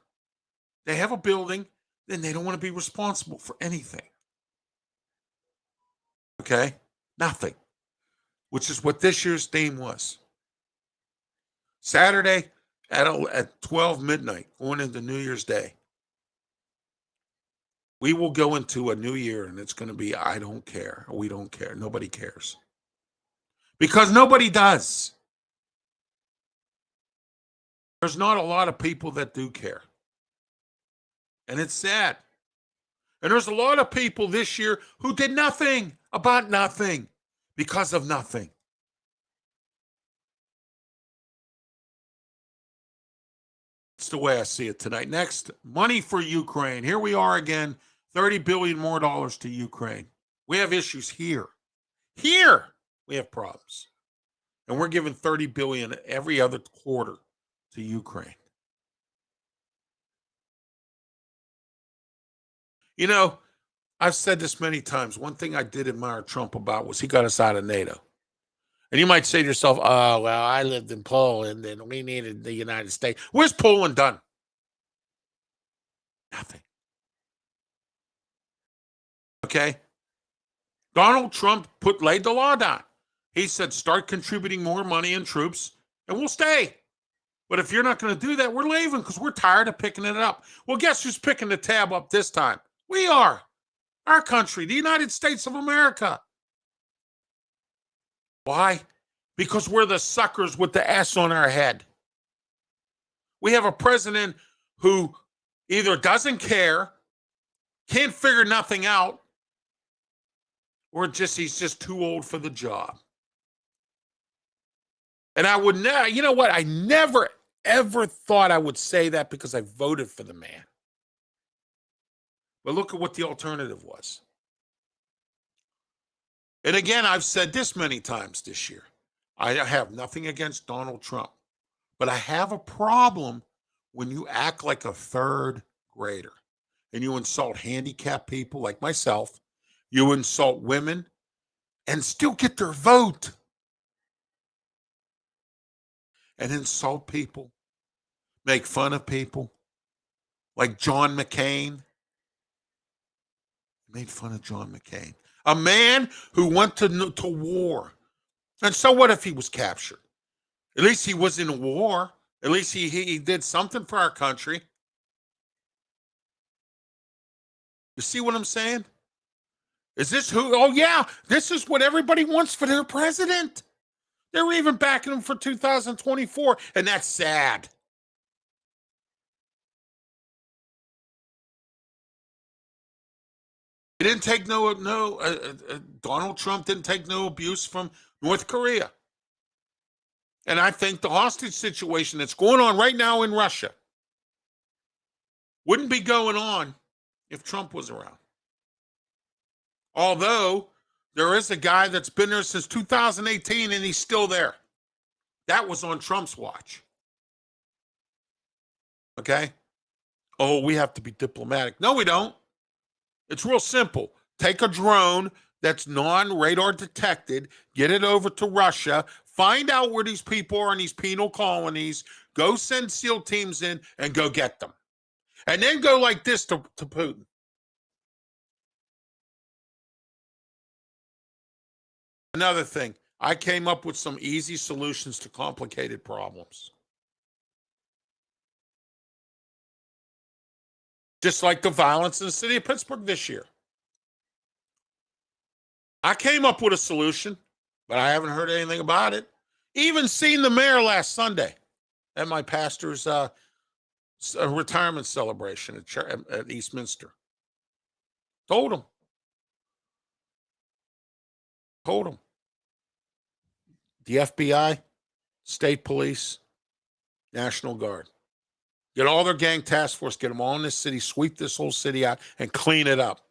They have a building, then they don't want to be responsible for anything. Okay? Nothing. Which is what this year's theme was. Saturday at 12 midnight, going into New Year's Day. We will go into a new year and it's going to be, I don't care. We don't care. Nobody cares. Because nobody does. There's not a lot of people that do care. And it's sad. And there's a lot of people this year who did nothing about nothing because of nothing. That's the way I see it tonight. Next, money for Ukraine. Here we are again, $30 billion more to Ukraine. We have issues here. Here we have problems. and we're giving $30 billion every other quarter to Ukraine. You know, I've said this many times. One thing I did admire Trump about was he got us out of NATO. And you might say to yourself, oh, well, I lived in Poland and we needed the United States. Where's Poland done? Nothing. Okay? Donald Trump laid the law down. He said, start contributing more money and troops and we'll stay. But if you're not going to do that, we're leaving because we're tired of picking it up. Well, guess who's picking the tab up this time? We are. Our country, the United States of America. Why? Because we're the suckers with the S on our head. We have a president who either doesn't care, can't figure nothing out, or he's just too old for the job. And I would never, you know what? I never, ever thought I would say that because I voted for the man. But look at what the alternative was. And again, I've said this many times this year. I have nothing against Donald Trump, but I have a problem when you act like a third grader and you insult handicapped people like myself, you insult women and still get their vote, and insult people, make fun of people like John McCain. Made fun of John McCain, a man who went to war. And so what if he was captured? At least he was in a war. At least he did something for our country. You see what I'm saying? Is this who? Oh, yeah, this is what everybody wants for their president. They're even backing him for 2024, and that's sad. He didn't take Donald Trump didn't take no abuse from North Korea. And I think the hostage situation that's going on right now in Russia wouldn't be going on if Trump was around. Although there is a guy that's been there since 2018 and he's still there. That was on Trump's watch. Okay? Oh, we have to be diplomatic. No, we don't. It's real simple. Take a drone that's non-radar detected, get it over to Russia, find out where these people are in these penal colonies, go send SEAL teams in and go get them. And then go like this to Putin. Another thing, I came up with some easy solutions to complicated problems. Just like the violence in the city of Pittsburgh this year. I came up with a solution, but I haven't heard anything about it. Even seen the mayor last Sunday at my pastor's retirement celebration at Eastminster. Told him. The FBI, state police, National Guard. Get all their gang task force, get them all in this city, sweep this whole city out, and clean it up.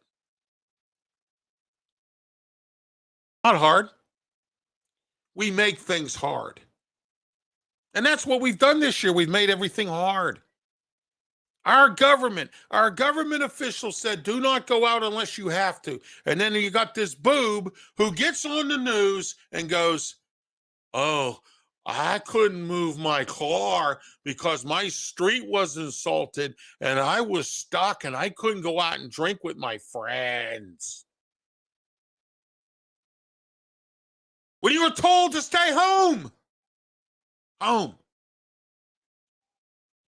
Not hard. We make things hard. And that's what we've done this year. We've made everything hard. Our government officials said, do not go out unless you have to. And then you got this boob who gets on the news and goes, oh, I couldn't move my car because my street was insulted and I was stuck and I couldn't go out and drink with my friends. When you were told to stay home.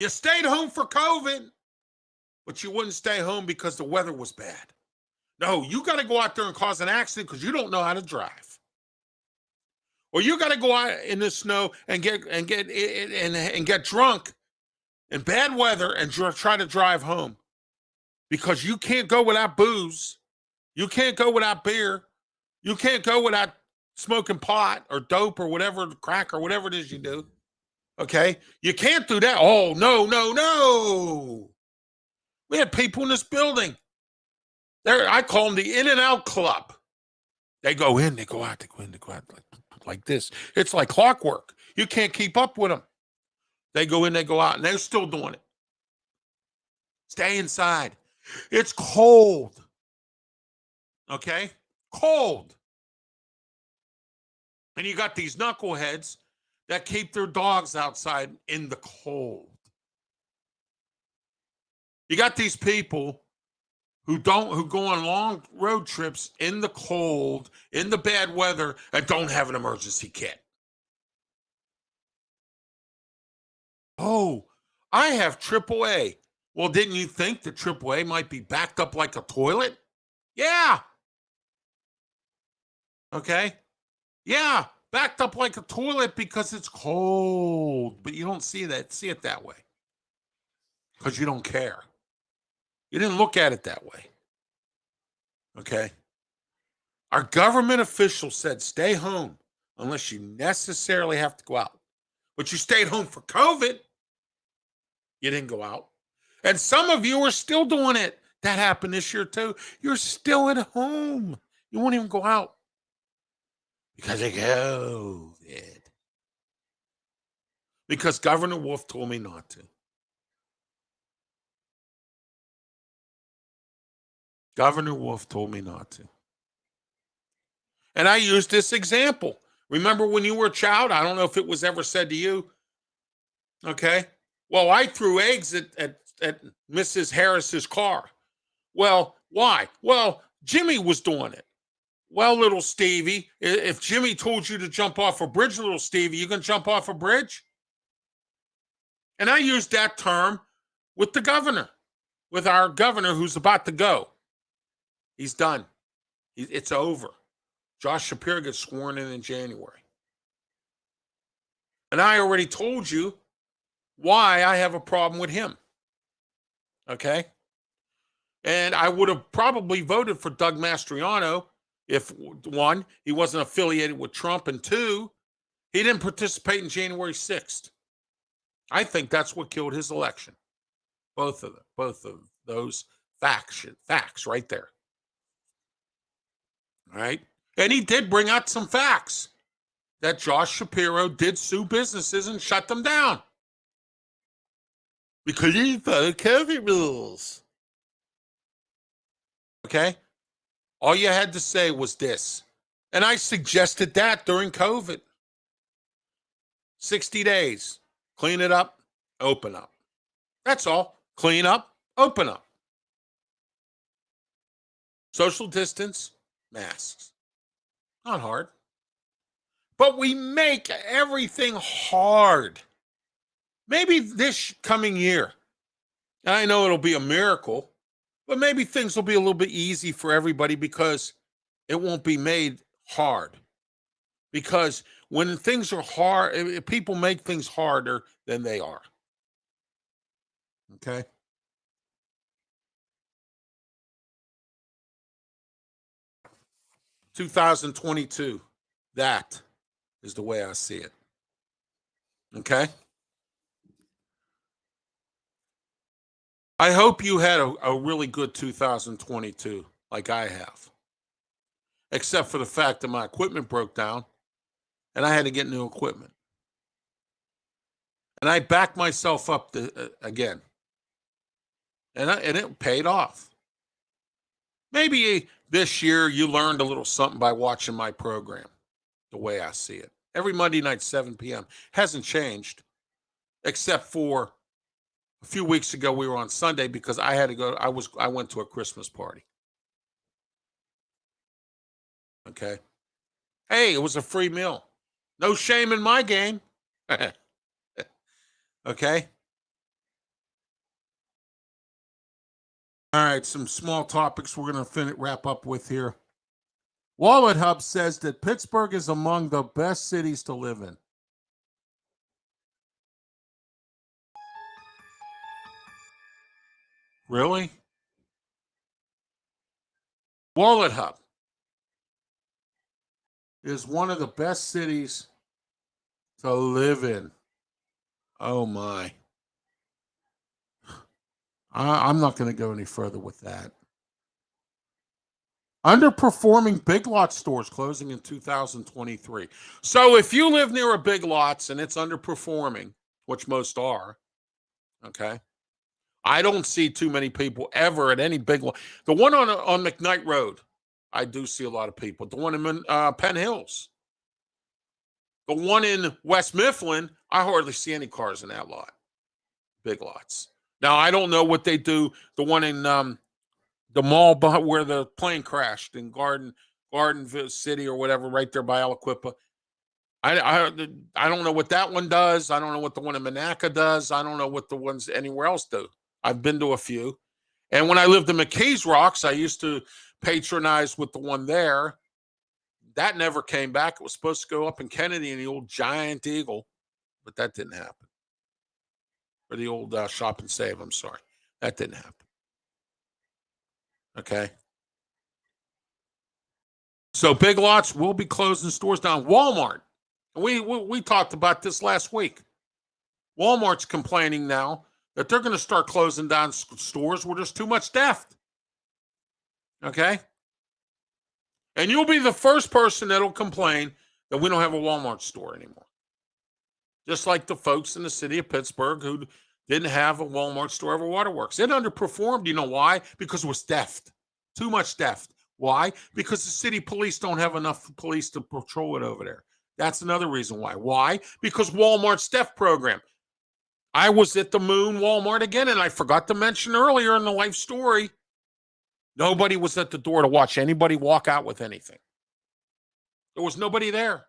You stayed home for COVID, but you wouldn't stay home because the weather was bad. No, you got to go out there and cause an accident because you don't know how to drive. Or you got to go out in the snow and get drunk in bad weather and try to drive home because you can't go without booze. You can't go without beer. You can't go without smoking pot or dope or whatever, crack or whatever it is you do. Okay? You can't do that. Oh, no. We had people in this building. I call them the In and Out Club. They go in, they go out, they go in, they go out. like this. It's like clockwork. You can't keep up with them. They go in, they go out, and they're still doing it. Stay inside. It's cold. Okay? Cold. And you got these knuckleheads that keep their dogs outside in the cold. You got these people who go on long road trips in the cold, in the bad weather, and don't have an emergency kit. Oh, I have AAA. Well, didn't you think the AAA might be backed up like a toilet? Yeah. Okay. Yeah, backed up like a toilet because it's cold. But you don't see it that way. Because you don't care. You didn't look at it that way. Okay. Our government officials said stay home unless you necessarily have to go out. But you stayed home for COVID. You didn't go out. And some of you are still doing it. That happened this year too. You're still at home. You won't even go out. Because of COVID. Because Governor Wolf told me not to. Governor Wolf told me not to. And I used this example. Remember when you were a child? I don't know if it was ever said to you. Okay. Well, I threw eggs at Mrs. Harris's car. Well, why? Well, Jimmy was doing it. Well, little Stevie, if Jimmy told you to jump off a bridge, little Stevie, you going to jump off a bridge? And I used that term with the governor, with our governor who's about to go. He's done. It's over. Josh Shapiro gets sworn in January. And I already told you why I have a problem with him. Okay? And I would have probably voted for Doug Mastriano if, one, he wasn't affiliated with Trump, and two, he didn't participate in January 6th. I think that's what killed his election. Both of those facts right there. All right? And he did bring out some facts that Josh Shapiro did sue businesses and shut them down. Because he followed COVID rules. Okay? All you had to say was this. And I suggested that during COVID. 60 days. Clean it up, open up. That's all. Clean up, open up. Social distance, masks. Not hard. But we make everything hard. Maybe this coming year, and I know it'll be a miracle, but maybe things will be a little bit easy for everybody because it won't be made hard. Because when things are hard, people make things harder than they are. Okay? (2022). That is the way I see it. Okay? I hope you had a really good 2022 like I have. Except for the fact that my equipment broke down and I had to get new equipment. And I backed myself up again. And it paid off. Maybe this year you learned a little something by watching my program, the way I see it. Every Monday night, 7 p.m. Hasn't changed, except for a few weeks ago we were on Sunday because I had to go. I went to a Christmas party. Okay. Hey, it was a free meal. No shame in my game. Okay. All right, some small topics we're going to wrap up with here. Wallet Hub says that Pittsburgh is among the best cities to live in. Really? Wallet Hub is one of the best cities to live in. Oh, my. I'm not going to go any further with that. Underperforming Big Lot stores closing in 2023. So if you live near a Big Lots and it's underperforming, which most are, okay, I don't see too many people ever at any Big Lot. The one on McKnight Road, I do see a lot of people. The one in Penn Hills. The one in West Mifflin, I hardly see any cars in that lot. Big Lots. Now, I don't know what they do. The one in the mall where the plane crashed in Garden City or whatever, right there by Aliquippa. I don't know what that one does. I don't know what the one in Monaca does. I don't know what the ones anywhere else do. I've been to a few. And when I lived in McKees Rocks, I used to patronize with the one there. That never came back. It was supposed to go up in Kennedy in the old Giant Eagle, but that didn't happen. Or the old Shop and Save, I'm sorry. That didn't happen. Okay. So Big Lots will be closing stores down. Walmart. We talked about this last week. Walmart's complaining now that they're going to start closing down stores where there's too much theft. Okay? And you'll be the first person that'll complain that we don't have a Walmart store anymore. Just like the folks in the city of Pittsburgh who didn't have a Walmart store over Waterworks. It underperformed. You know why? Because it was theft. Too much theft. Why? Because the city police don't have enough police to patrol it over there. That's another reason why. Why? Because Walmart's theft program. I was at the Moon Walmart again, and I forgot to mention earlier in the life story, nobody was at the door to watch anybody walk out with anything. There was nobody there.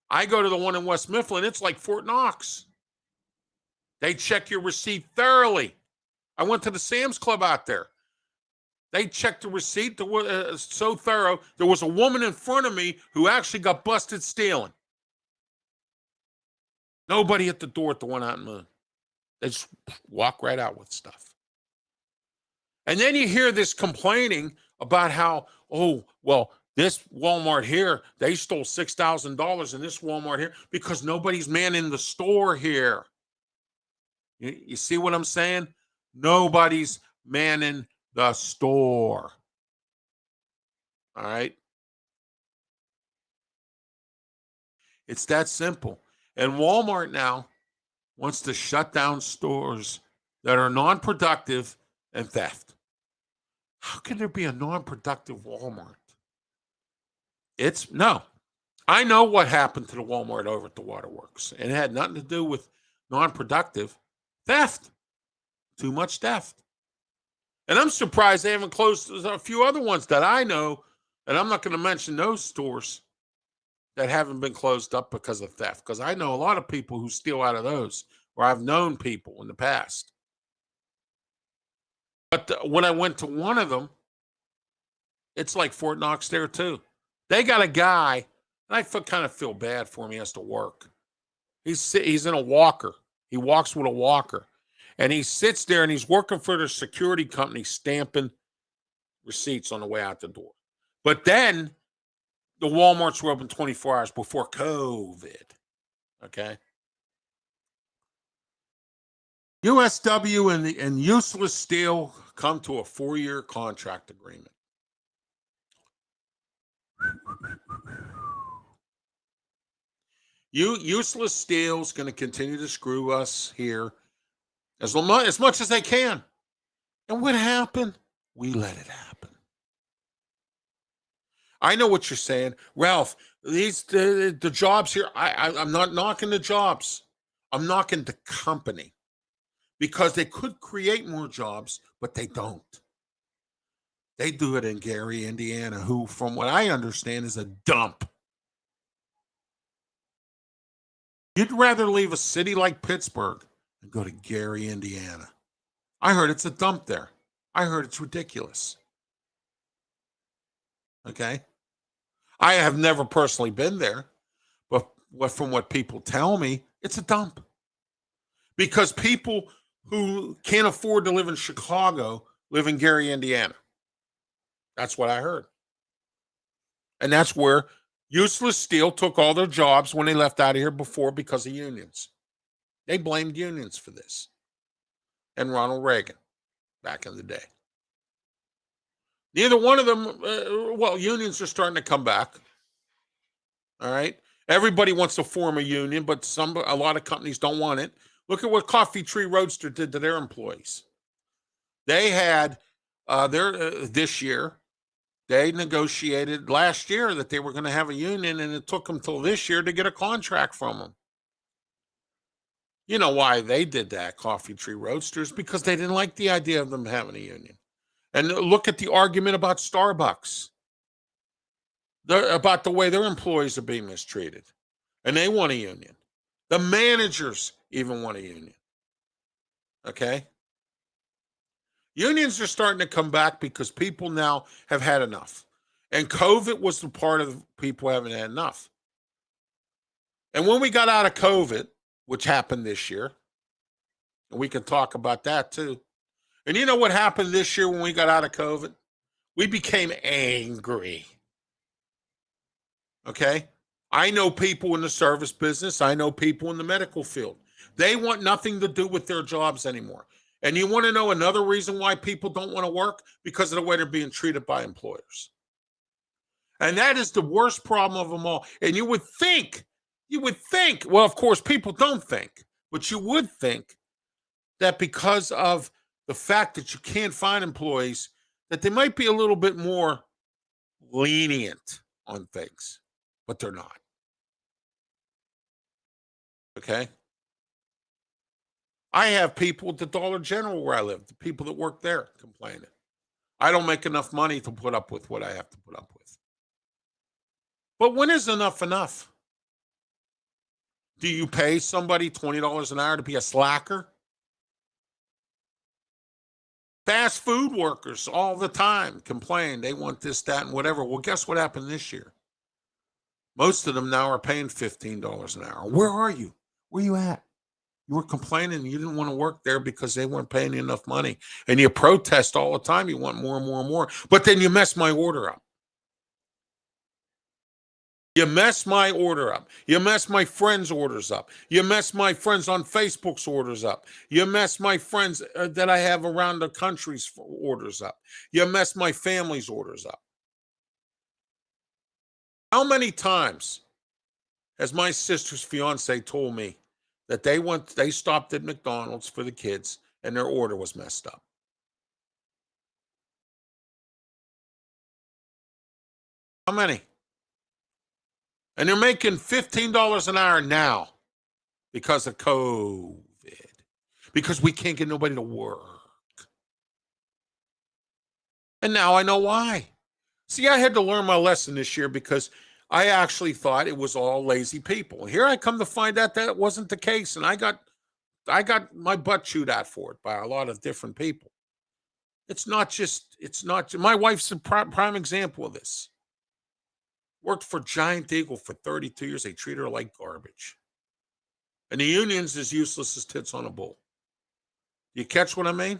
I go to the one in West Mifflin. It's like Fort Knox. They check your receipt thoroughly. I went to the Sam's Club out there. They checked the receipt. So thorough. There was a woman in front of me who actually got busted stealing. Nobody at the door at the one out in Moon. They just walk right out with stuff. And then you hear this complaining about how, this Walmart here, they stole $6,000 in this Walmart here because nobody's manning the store here. You see what I'm saying? Nobody's manning the store. All right? It's that simple. And Walmart now wants to shut down stores that are non-productive and theft. How can there be a non-productive Walmart? No. I know what happened to the Walmart over at the Waterworks. And it had nothing to do with non-productive. Theft. Too much theft. And I'm surprised they haven't closed a few other ones that I know. And I'm not going to mention those stores that haven't been closed up because of theft. Because I know a lot of people who steal out of those. Or I've known people in the past. But when I went to one of them, it's like Fort Knox there too. They got a guy, and I kind of feel bad for him. He has to work. He's in a walker. He walks with a walker. And he sits there and he's working for the security company stamping receipts on the way out the door. But then the Walmarts were open 24 hours before COVID. Okay. USW and Useless Steel come to a 4-year contract agreement. Useless Steel's going to continue to screw us here as much as they can. And what happened? We let it happen. I know what you're saying. Ralph, the jobs here, I'm not knocking the jobs. I'm knocking the company. Because they could create more jobs, but they don't. They do it in Gary, Indiana, who, from what I understand, is a dump. You'd rather leave a city like Pittsburgh than go to Gary, Indiana. I heard it's a dump there. I heard it's ridiculous. Okay? I have never personally been there, but from what people tell me, it's a dump. Because people who can't afford to live in Chicago live in Gary, Indiana. That's what I heard. And that's where Useless Steel took all their jobs when they left out of here before because of unions. They blamed unions for this. And Ronald Reagan back in the day. Neither one of them, well, unions are starting to come back. All right. Everybody wants to form a union, but a lot of companies don't want it. Look at what Coffee Tree Roadster did to their employees. They had this year, they negotiated last year that they were going to have a union, and it took them till this year to get a contract from them. You know why they did that, Coffee Tree Roasters? Because they didn't like the idea of them having a union. And look at the argument about Starbucks, about the way their employees are being mistreated. And they want a union. The managers even want a union. Okay? Unions are starting to come back because people now have had enough. And COVID was the part of people having had enough. And when we got out of COVID, which happened this year, and we can talk about that too. And you know what happened this year when we got out of COVID? We became angry. Okay? I know people in the service business. I know people in the medical field. They want nothing to do with their jobs anymore. And you want to know another reason why people don't want to work? Because of the way they're being treated by employers. And that is the worst problem of them all. And you would think, well, of course, people don't think, but you would think that because of the fact that you can't find employees, that they might be a little bit more lenient on things, but they're not. Okay? I have people at the Dollar General where I live, the people that work there, complaining. I don't make enough money to put up with what I have to put up with. But when is enough enough? Do you pay somebody $20 an hour to be a slacker? Fast food workers all the time complain. They want this, that, and whatever. Well, guess what happened this year? Most of them now are paying $15 an hour. Where are you? Where you at? You were complaining you didn't want to work there because they weren't paying you enough money. And you protest all the time. You want more and more and more. But then you mess my order up. You mess my order up. You mess my friends' orders up. You mess my friends on Facebook's orders up. You mess my friends that I have around the country's orders up. You mess my family's orders up. How many times has my sister's fiance told me that they stopped at McDonald's for the kids and their order was messed up? How many? And they're making $15 an hour now because of COVID, because we can't get nobody to work. And now I know why. See, I had to learn my lesson this year because I actually thought it was all lazy people. Here I come to find out that wasn't the case, and I got my butt chewed out for it by a lot of different people. It's not my wife's a prime example of this. Worked for Giant Eagle for 32 years. They treat her like garbage. And the union's as useless as tits on a bull. You catch what I mean?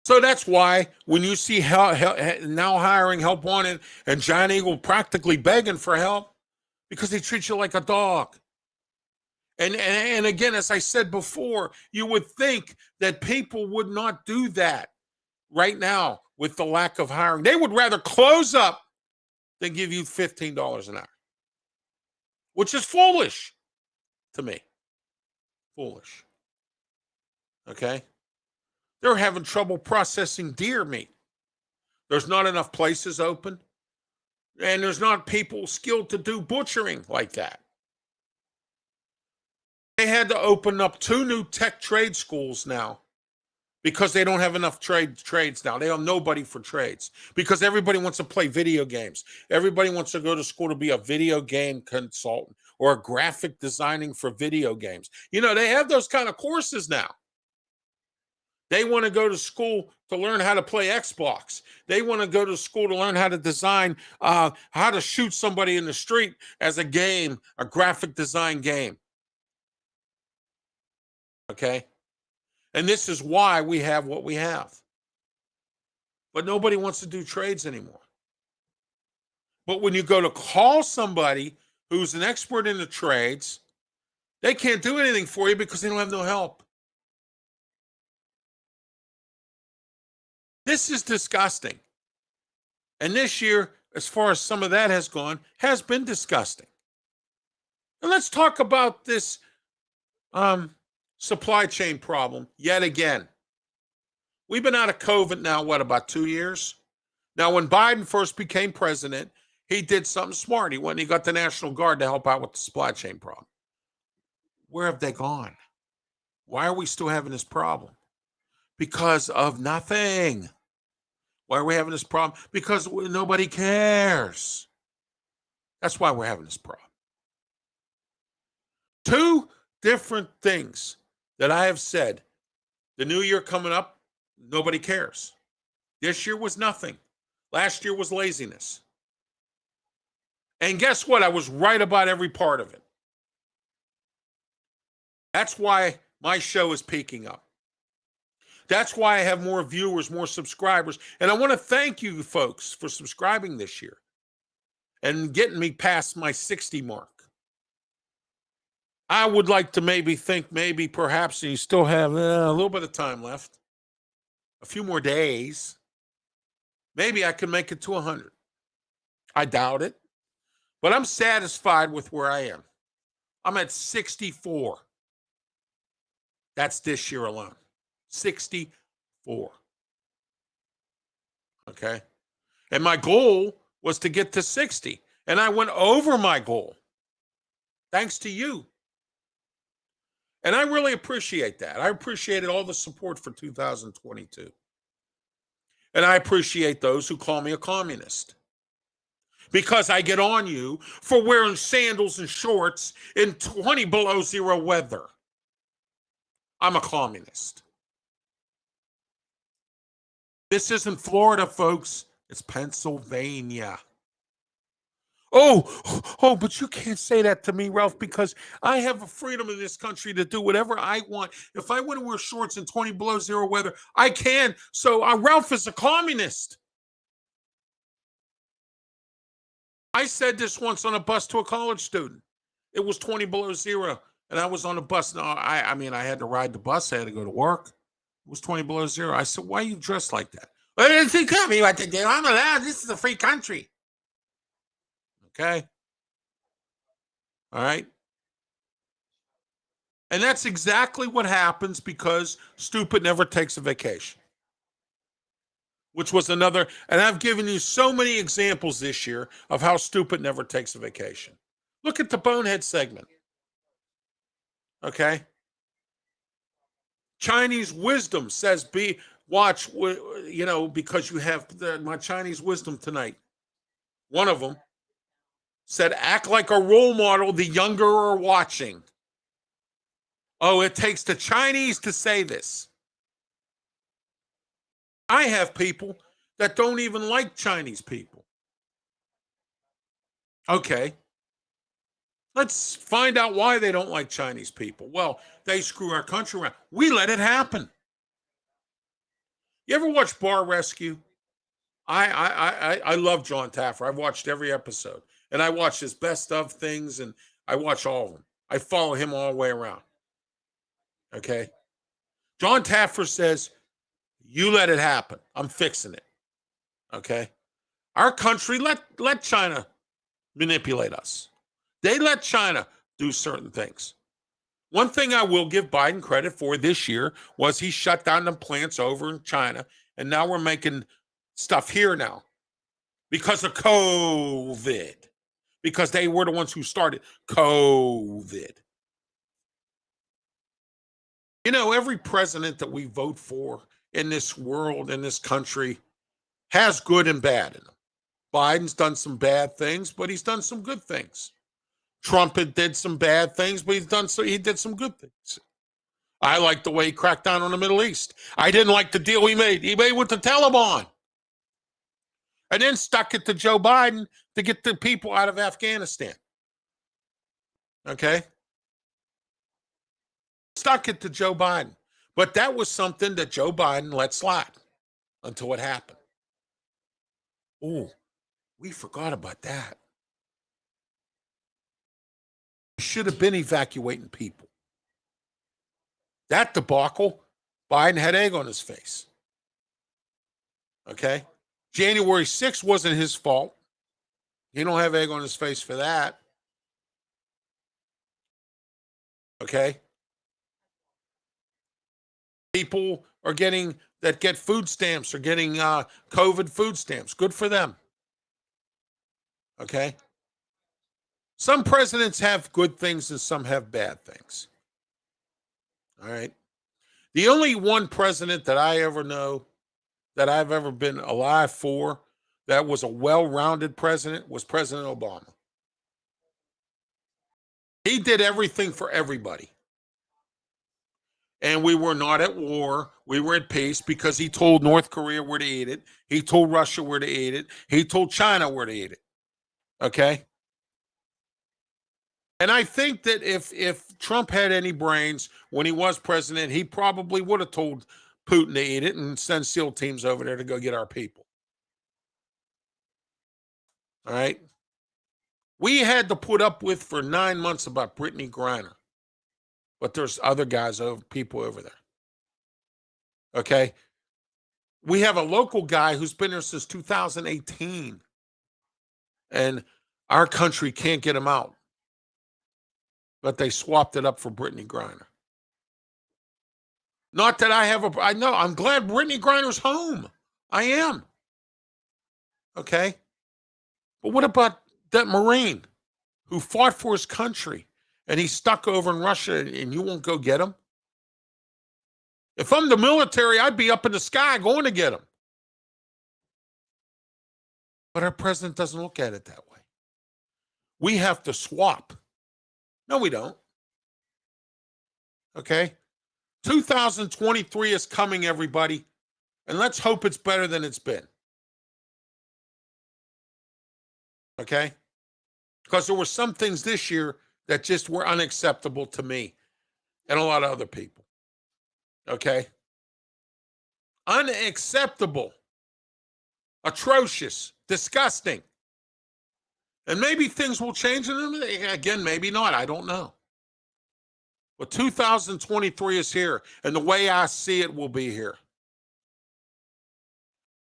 So that's why when you see now hiring help wanted and Giant Eagle practically begging for help, because they treat you like a dog. And again, as I said before, you would think that people would not do that right now with the lack of hiring. They would rather close up than give you $15 an hour, which is foolish to me. Foolish. Okay? They're having trouble processing deer meat. There's not enough places open, and there's not people skilled to do butchering like that. They had to open up 2 new tech trade schools now because they don't have enough trades now. They have nobody for trades because everybody wants to play video games. Everybody wants to go to school to be a video game consultant or a graphic designing for video games. You know, they have those kind of courses now. They want to go to school to learn how to play Xbox. They want to go to school to learn how to design, how to shoot somebody in the street as a game, a graphic design game. Okay? And this is why we have what we have. But nobody wants to do trades anymore. But when you go to call somebody who's an expert in the trades, they can't do anything for you because they don't have no help. This is disgusting. And this year, as far as some of that has gone, has been disgusting. And let's talk about this supply chain problem yet again. We've been out of COVID now, what, about 2 years? Now, when Biden first became president, he did something smart. He went and he got the National Guard to help out with the supply chain problem. Where have they gone? Why are we still having this problem? Because of nothing. Why are we having this problem? Because nobody cares. That's why we're having this problem. Two different things that I have said. The new year coming up, nobody cares. This year was nothing. Last year was laziness. And guess what? I was right about every part of it. That's why my show is peaking up. That's why I have more viewers, more subscribers. And I want to thank you folks for subscribing this year and getting me past my 60 mark. I would like to perhaps you still have a little bit of time left, a few more days. Maybe I can make it to 100. I doubt it, but I'm satisfied with where I am. I'm at 64. That's this year alone. 64. Okay. And my goal was to get to 60. And I went over my goal. Thanks to you. And I really appreciate that. I appreciated all the support for 2022. And I appreciate those who call me a communist. Because I get on you for wearing sandals and shorts in 20 below zero weather. I'm a communist. This isn't Florida, folks. It's Pennsylvania. Oh, but you can't say that to me, Ralph, because I have a freedom in this country to do whatever I want. If I want to wear shorts in 20 below zero weather, I can. So Ralph is a communist. I said this once on a bus to a college student. It was 20 below zero, and I was on a bus. No, I had to ride the bus. I had to go to work. It was 20 below zero. I said, why are you dressed like that? Well, they didn't tell me what to do. I'm allowed. This is a free country. Okay? All right? And that's exactly what happens because stupid never takes a vacation. Which was another, and I've given you so many examples this year of how stupid never takes a vacation. Look at the bonehead segment. Okay? Chinese wisdom says because you have my Chinese wisdom tonight. One of them said, act like a role model the younger are watching. Oh, it takes the Chinese to say this. I have people that don't even like Chinese people. Okay. Let's find out why they don't like Chinese people. Well, they screw our country around. We let it happen. You ever watch Bar Rescue? I love John Taffer. I've watched every episode. And I watch his best of things, and I watch all of them. I follow him all the way around. Okay? John Taffer says, you let it happen. I'm fixing it. Okay? Our country let China manipulate us. They let China do certain things. One thing I will give Biden credit for this year was he shut down the plants over in China, and now we're making stuff here now because of COVID. Because they were the ones who started COVID. You know, every president that we vote for in this world, in this country, has good and bad in them. Biden's done some bad things, but he's done some good things. Trump did some bad things, but he did some good things. I like the way he cracked down on the Middle East. I didn't like the deal he made. He made with the Taliban. And then stuck it to Joe Biden to get the people out of Afghanistan. Okay? Stuck it to Joe Biden. But that was something that Joe Biden let slide until it happened. Oh, we forgot about that. We should have been evacuating people. That debacle, Biden had egg on his face. Okay? January 6th wasn't his fault. He don't have egg on his face for that. Okay? People are get food stamps are getting COVID food stamps. Good for them. Okay? Some presidents have good things and some have bad things. All right? The only one president that I ever know that I've ever been alive for that was a well-rounded president was President Obama. He did everything for everybody. And we were not at war. We were at peace because he told North Korea where to eat it. He told Russia where to eat it. He told China where to eat it. Okay? And I think that if Trump had any brains when he was president, he probably would have told Putin to eat it and send SEAL teams over there to go get our people. All right? We had to put up with for 9 months about Brittany Griner. But there's other people over there. Okay? We have a local guy who's been there since 2018. And our country can't get him out. But they swapped it up for Brittany Griner. Not that I know, I'm glad Brittany Griner's home. I am. Okay? But what about that Marine who fought for his country and he's stuck over in Russia and you won't go get him? If I'm the military, I'd be up in the sky going to get him. But our president doesn't look at it that way. We have to swap. No, we don't. Okay? 2023 is coming, everybody. And let's hope it's better than it's been. Okay? Because there were some things this year that just were unacceptable to me and a lot of other people. Okay? Unacceptable. Atrocious. Disgusting. And maybe things will change in them. Again, maybe not. I don't know. But 2023 is here, and the way I see it will be here.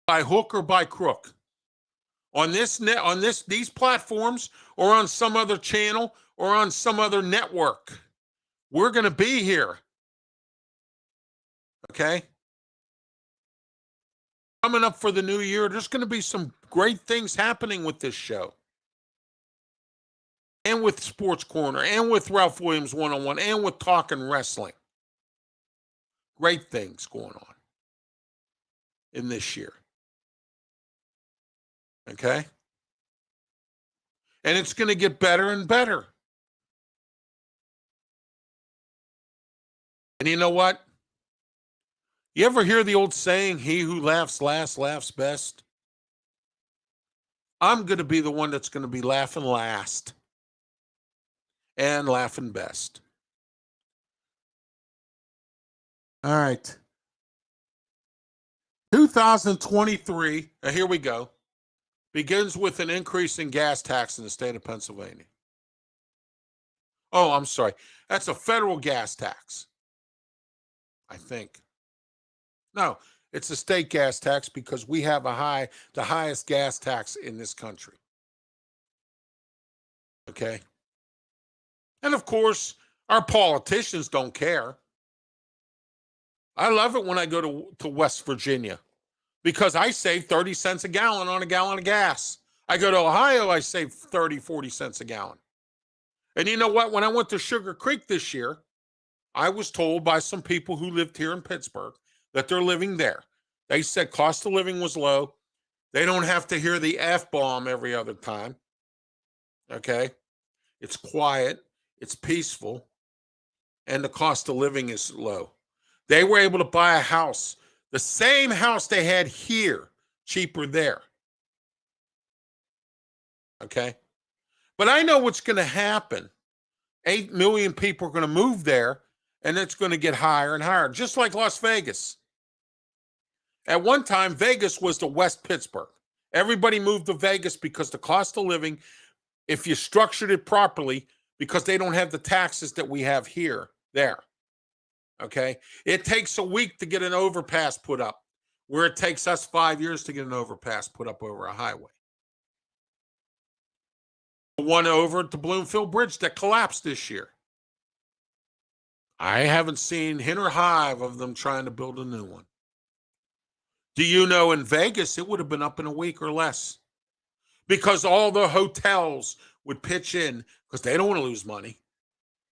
By hook or by crook. On these platforms, or on some other channel, or on some other network. We're going to be here. Okay? Coming up for the new year, there's going to be some great things happening with this show. And with Sports Corner, and with Ralph Williams One-on-One, and with Talking Wrestling. Great things going on in this year. Okay? And it's going to get better and better. And you know what? You ever hear the old saying, he who laughs last laughs best? I'm going to be the one that's going to be laughing last. And laughing best. All right. 2023, now here we go, begins with an increase in gas tax in the state of Pennsylvania. Oh, I'm sorry. That's a federal gas tax, I think. No, it's a state gas tax because we have the highest gas tax in this country. Okay? And of course, our politicians don't care. I love it when I go to West Virginia because I save 30 cents a gallon on a gallon of gas. I go to Ohio, I save 30, 40 cents a gallon. And you know what? When I went to Sugar Creek this year, I was told by some people who lived here in Pittsburgh that they're living there. They said cost of living was low. They don't have to hear the F-bomb every other time. Okay? It's quiet. It's peaceful, and the cost of living is low. They were able to buy a house, the same house they had here, cheaper there. Okay? But I know what's going to happen. 8 million people are going to move there, and it's going to get higher and higher, just like Las Vegas. At one time, Vegas was the West Pittsburgh. Everybody moved to Vegas because the cost of living, if you structured it properly, because they don't have the taxes that we have here, there. Okay? It takes a week to get an overpass put up. where it takes us 5 years to get an overpass put up over a highway. The one over at the Bloomfield Bridge that collapsed this year. I haven't seen hint or hive of them trying to build a new one. Do you know in Vegas, it would have been up in a week or less because all the hotels would pitch in because they don't want to lose money.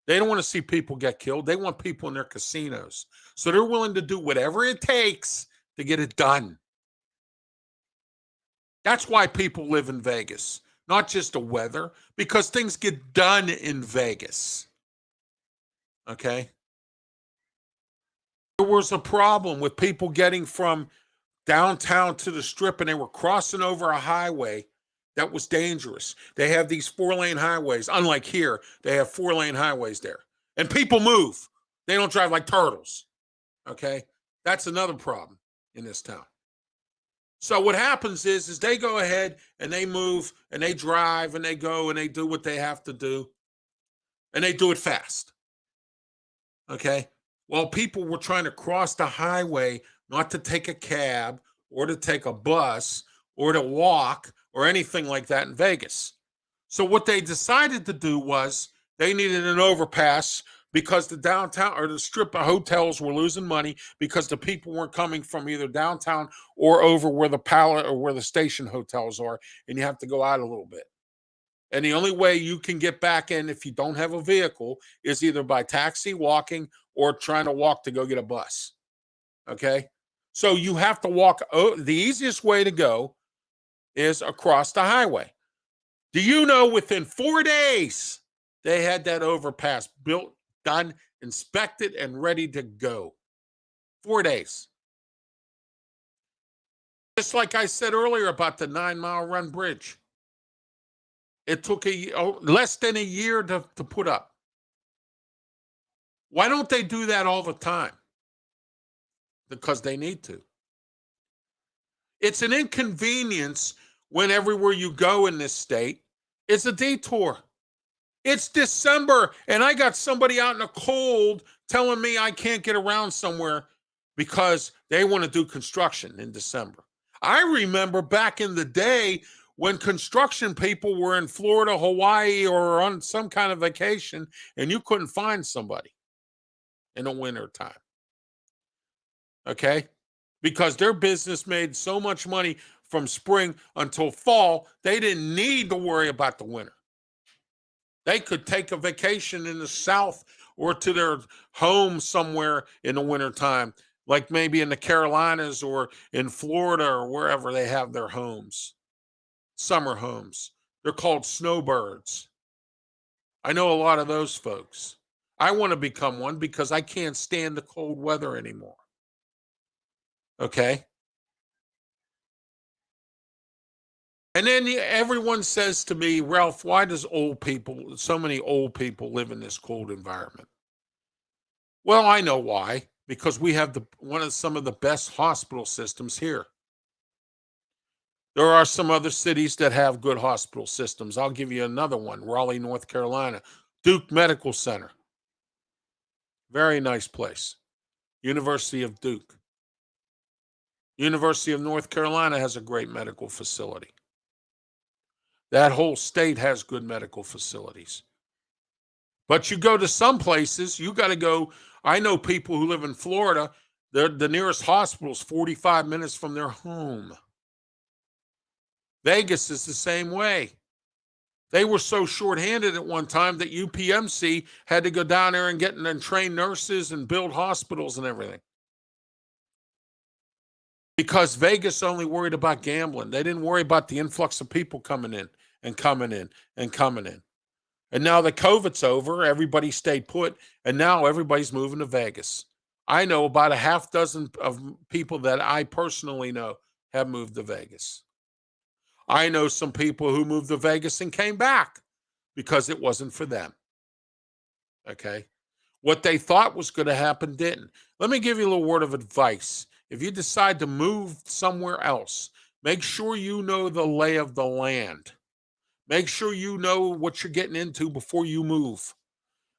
They don't want to see people get killed. They want people in their casinos. So they're willing to do whatever it takes to get it done. That's why people live in Vegas, not just the weather, because things get done in Vegas. Okay? There was a problem with people getting from downtown to the Strip, and they were crossing over a highway that was dangerous. They have these 4-lane highways. Unlike here, they have 4-lane highways there. And people move. They don't drive like turtles. Okay? That's another problem in this town. So what happens is they go ahead and they move and they drive and they go and they do what they have to do. And they do it fast. Okay? While people were trying to cross the highway, not to take a cab or to take a bus or to walk or anything like that in Vegas. So what they decided to do was they needed an overpass because the downtown or the strip of hotels were losing money because the people weren't coming from either downtown or over where the pallet or where the station hotels are, and you have to go out a little bit. And the only way you can get back in if you don't have a vehicle is either by taxi, walking, or trying to walk to go get a bus. Okay? So you have to walk. The easiest way to go is across the highway. Do you know within 4 days they had that overpass built, done, inspected, and ready to go? 4 days. Just like I said earlier about the 9 Mile Run Bridge. It took less than a year to put up. Why don't they do that all the time? Because they need to. It's an inconvenience when everywhere you go in this state, it's a detour. It's December, and I got somebody out in the cold telling me I can't get around somewhere because they want to do construction in December. I remember back in the day when construction people were in Florida, Hawaii, or on some kind of vacation, and you couldn't find somebody in the winter time. Okay? Because their business made so much money from spring until fall, they didn't need to worry about the winter. They could take a vacation in the South or to their home somewhere in the wintertime, like maybe in the Carolinas or in Florida or wherever they have their homes, summer homes. They're called snowbirds. I know a lot of those folks. I want to become one because I can't stand the cold weather anymore. Okay? And then everyone says to me, Ralph, why does so many old people live in this cold environment? Well, I know why. Because we have some of the best hospital systems here. There are some other cities that have good hospital systems. I'll give you another one, Raleigh, North Carolina, Duke Medical Center. Very nice place. University of Duke. University of North Carolina has a great medical facility. That whole state has good medical facilities. But you go to some places, you got to go. I know people who live in Florida, the nearest hospital is 45 minutes from their home. Vegas is the same way. They were so shorthanded at one time that UPMC had to go down there and train nurses and build hospitals and everything. Because Vegas only worried about gambling. They didn't worry about the influx of people coming in and coming in and coming in. And now that COVID's over, everybody stayed put, and now everybody's moving to Vegas. I know about a half dozen of people that I personally know have moved to Vegas. I know some people who moved to Vegas and came back because it wasn't for them. Okay? What they thought was going to happen didn't. Let me give you a little word of advice. If you decide to move somewhere else, make sure you know the lay of the land. Make sure you know what you're getting into before you move.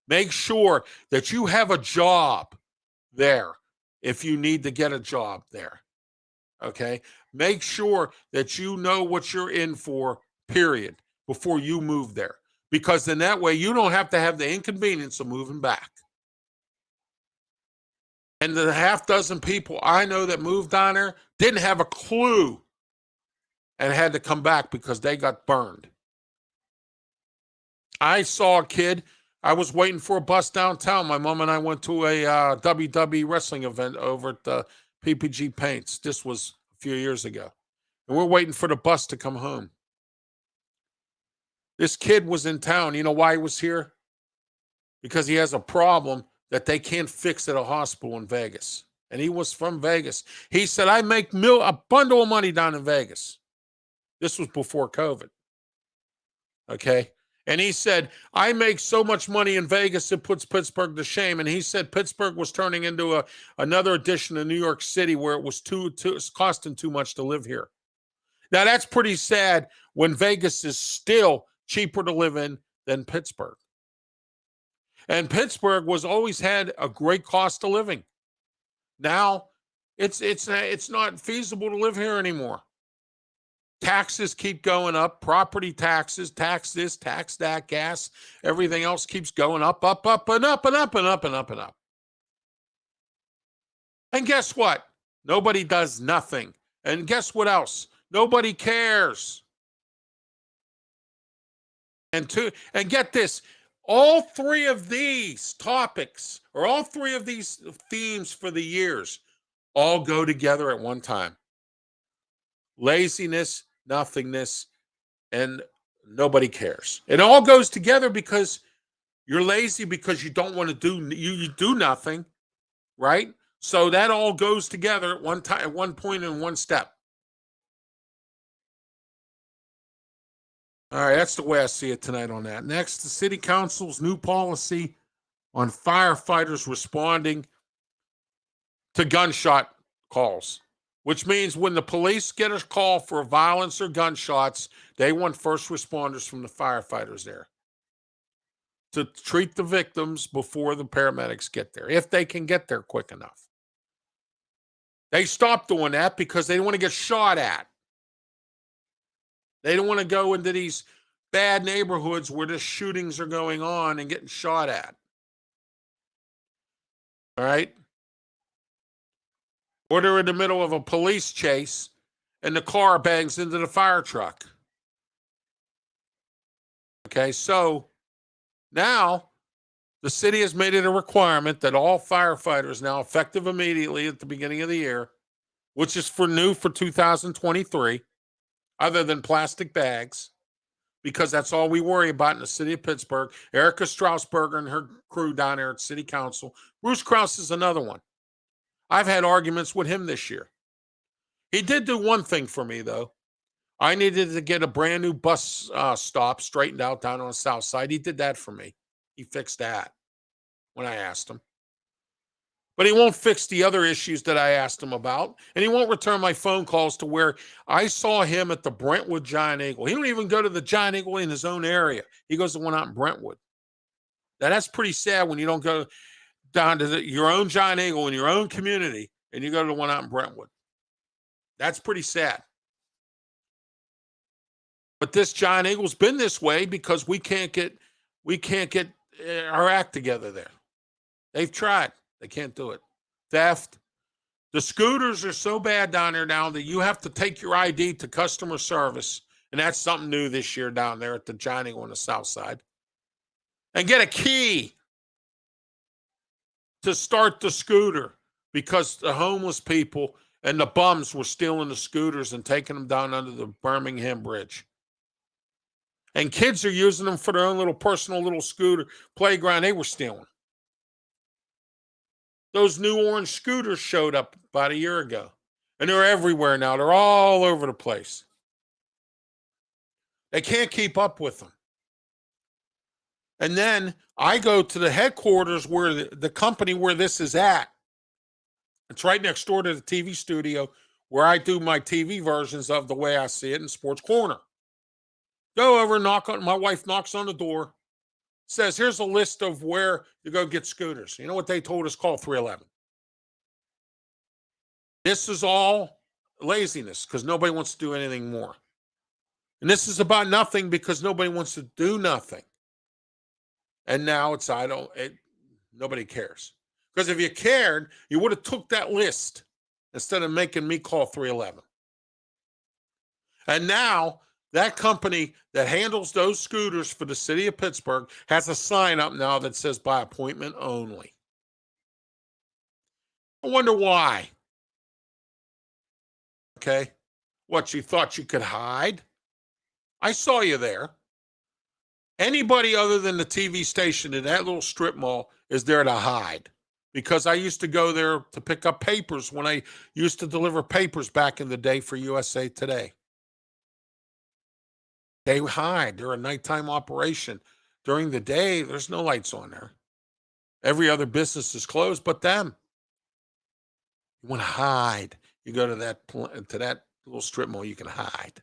Make sure that you have a job there if you need to get a job there. Okay. Make sure that you know what you're in for, period, before you move there. Because then that way you don't have to have the inconvenience of moving back. And the half dozen people I know that moved down there didn't have a clue and had to come back because they got burned. I saw a kid. I was waiting for a bus downtown. My mom and I went to a WWE wrestling event over at the PPG Paints. This was a few years ago. And we're waiting for the bus to come home. This kid was in town. You know why he was here? Because he has a problem that they can't fix at a hospital in Vegas. And he was from Vegas. He said, I make a bundle of money down in Vegas. This was before COVID. Okay. And he said, I make so much money in Vegas, it puts Pittsburgh to shame. And he said Pittsburgh was turning into another edition of New York City where it was costing too much to live here. Now, that's pretty sad when Vegas is still cheaper to live in than Pittsburgh. And Pittsburgh was always had a great cost of living. Now, it's not feasible to live here anymore. Taxes keep going up, property taxes, tax this, tax that, gas, everything else keeps going up, up, up, and up, and up, and up, and up, and up. And guess what? Nobody does nothing. And guess what else? Nobody cares. And get this, all three of these topics, or all three of these themes for the years, all go together at one time. Laziness, nothingness, and nobody cares. It all goes together because you're lazy because you don't want to do, you do nothing, right? So that all goes together at one time, at one point in one step. All right, that's the way I see it tonight on that. Next, the city council's new policy on firefighters responding to gunshot calls, which means when the police get a call for violence or gunshots, they want first responders from the firefighters there to treat the victims before the paramedics get there, if they can get there quick enough. They stopped doing that because they don't want to get shot at. They don't want to go into these bad neighborhoods where the shootings are going on and getting shot at. All right? Or they're in the middle of a police chase and the car bangs into the fire truck. Okay, so now the city has made it a requirement that all firefighters now, effective immediately at the beginning of the year, which is new for 2023, other than plastic bags, because that's all we worry about in the city of Pittsburgh. Erica Strausberger and her crew down there at City Council. Bruce Krause is another one. I've had arguments with him this year. He did do one thing for me, though. I needed to get a brand new bus stop straightened out down on the south side. He did that for me. He fixed that when I asked him. But he won't fix the other issues that I asked him about. And he won't return my phone calls to where I saw him at the Brentwood Giant Eagle. He don't even go to the Giant Eagle in his own area. He goes to one out in Brentwood. Now, that's pretty sad when you don't go down to your own Giant Eagle in your own community and you go to the one out in Brentwood. That's pretty sad. But this Giant Eagle's been this way because we can't get our act together there. They've tried. They can't do it. Theft. The scooters are so bad down there now that you have to take your ID to customer service, and that's something new this year down there at the Giant Eagle on the south side, and get a key to start the scooter because the homeless people and the bums were stealing the scooters and taking them down under the Birmingham Bridge. And kids are using them for their own little personal little scooter playground. They were stealing. Those new orange scooters showed up about a year ago. And they're everywhere now. They're all over the place. They can't keep up with them. And then I go to the headquarters where the company where this is at. It's right next door to the TV studio where I do my TV versions of The Way I See It in Sports Corner. Go over, my wife knocks on the door, says, here's a list of where to go get scooters. You know what they told us? Call 311. This is all laziness because nobody wants to do anything more. And this is about nothing because nobody wants to do nothing. And now it's nobody cares. Because if you cared, you would have took that list instead of making me call 311. And now that company that handles those scooters for the city of Pittsburgh has a sign up now that says by appointment only. I wonder why. Okay. What, you thought you could hide? I saw you there. Anybody other than the TV station in that little strip mall is there to hide. Because I used to go there to pick up papers when I used to deliver papers back in the day for USA Today. They hide. They're a nighttime operation. During the day, there's no lights on there. Every other business is closed but them. You want to hide. You go to that little strip mall, you can hide.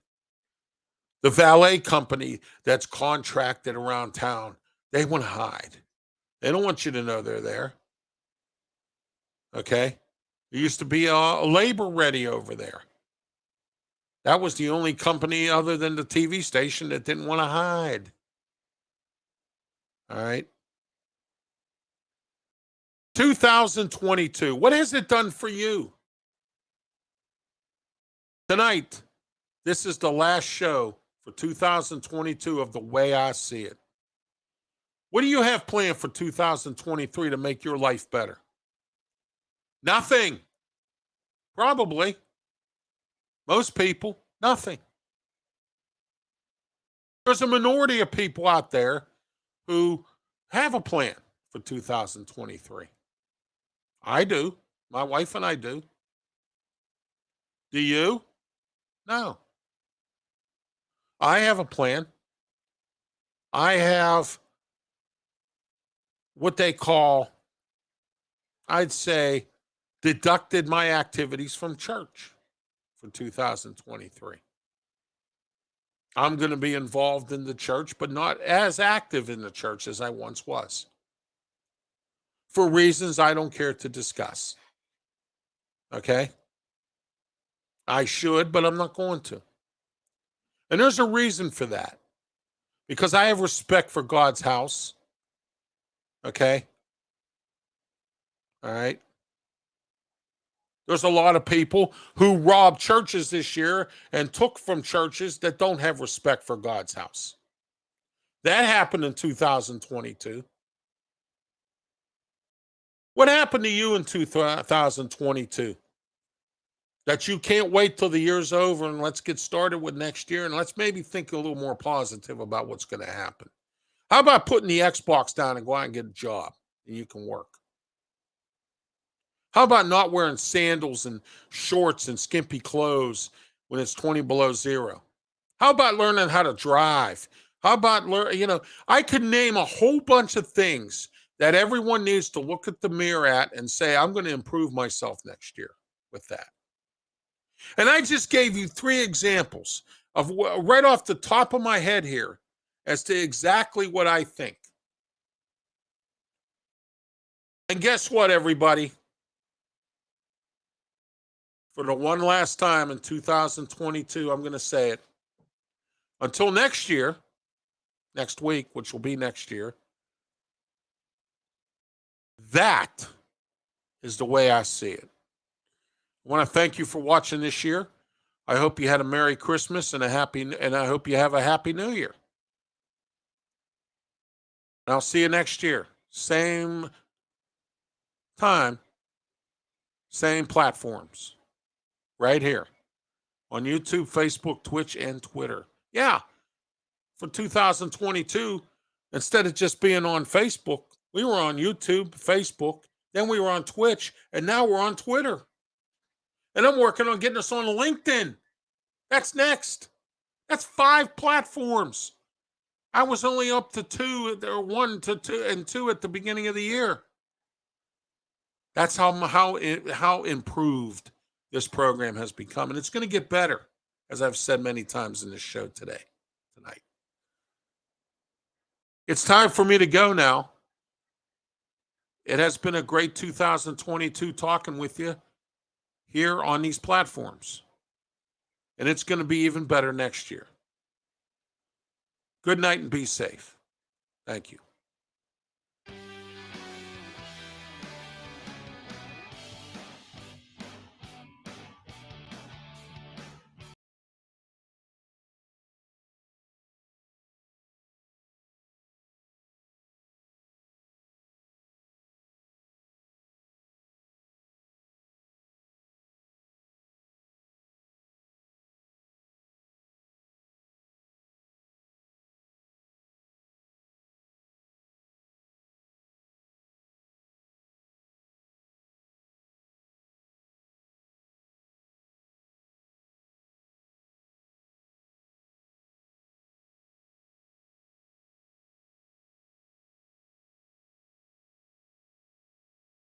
The valet company that's contracted around town, they want to hide. They don't want you to know they're there. Okay? There used to be a labor ready over there. That was the only company other than the TV station that didn't want to hide. All right. 2022. What has it done for you? Tonight, this is the last show for 2022 of the way I see it. What do you have planned for 2023 to make your life better? Nothing. Probably. Most people, nothing. There's a minority of people out there who have a plan for 2023. I do. My wife and I do. Do you? No. I have a plan. I have what they call, I'd say, deducted my activities from church for 2023. I'm going to be involved in the church, but not as active in the church as I once was, for reasons I don't care to discuss. Okay? I should, but I'm not going to. And there's a reason for that. Because I have respect for God's house. Okay? All right? There's a lot of people who robbed churches this year and took from churches that don't have respect for God's house. That happened in 2022. What happened to you in 2022? That you can't wait till the year's over and let's get started with next year and let's maybe think a little more positive about what's going to happen. How about putting the Xbox down and go out and get a job and you can work? How about not wearing sandals and shorts and skimpy clothes when it's 20 below zero? How about learning how to drive? How about I could name a whole bunch of things that everyone needs to look at the mirror at and say, I'm going to improve myself next year with that. And I just gave you 3 examples of right off the top of my head here as to exactly what I think. And guess what, everybody? For the one last time in 2022, I'm going to say it. Until next year, next week, which will be next year, that is the way I see it. I want to thank you for watching this year. I hope you had a Merry Christmas and I hope you have a Happy New Year. And I'll see you next year. Same time, same platforms. Right here on YouTube, Facebook, Twitch, and Twitter. Yeah, for 2022, instead of just being on Facebook, we were on YouTube, Facebook, then we were on Twitch, and now we're on Twitter. And I'm working on getting us on LinkedIn. That's next. That's 5 platforms. I was only up to 2, or 1 to 2, and 2 at the beginning of the year. That's how improved this program has become. And it's going to get better, as I've said many times in this show tonight. It's time for me to go now. It has been a great 2022 talking with you here on these platforms. and it's going to be even better next year. Good night and be safe. Thank you.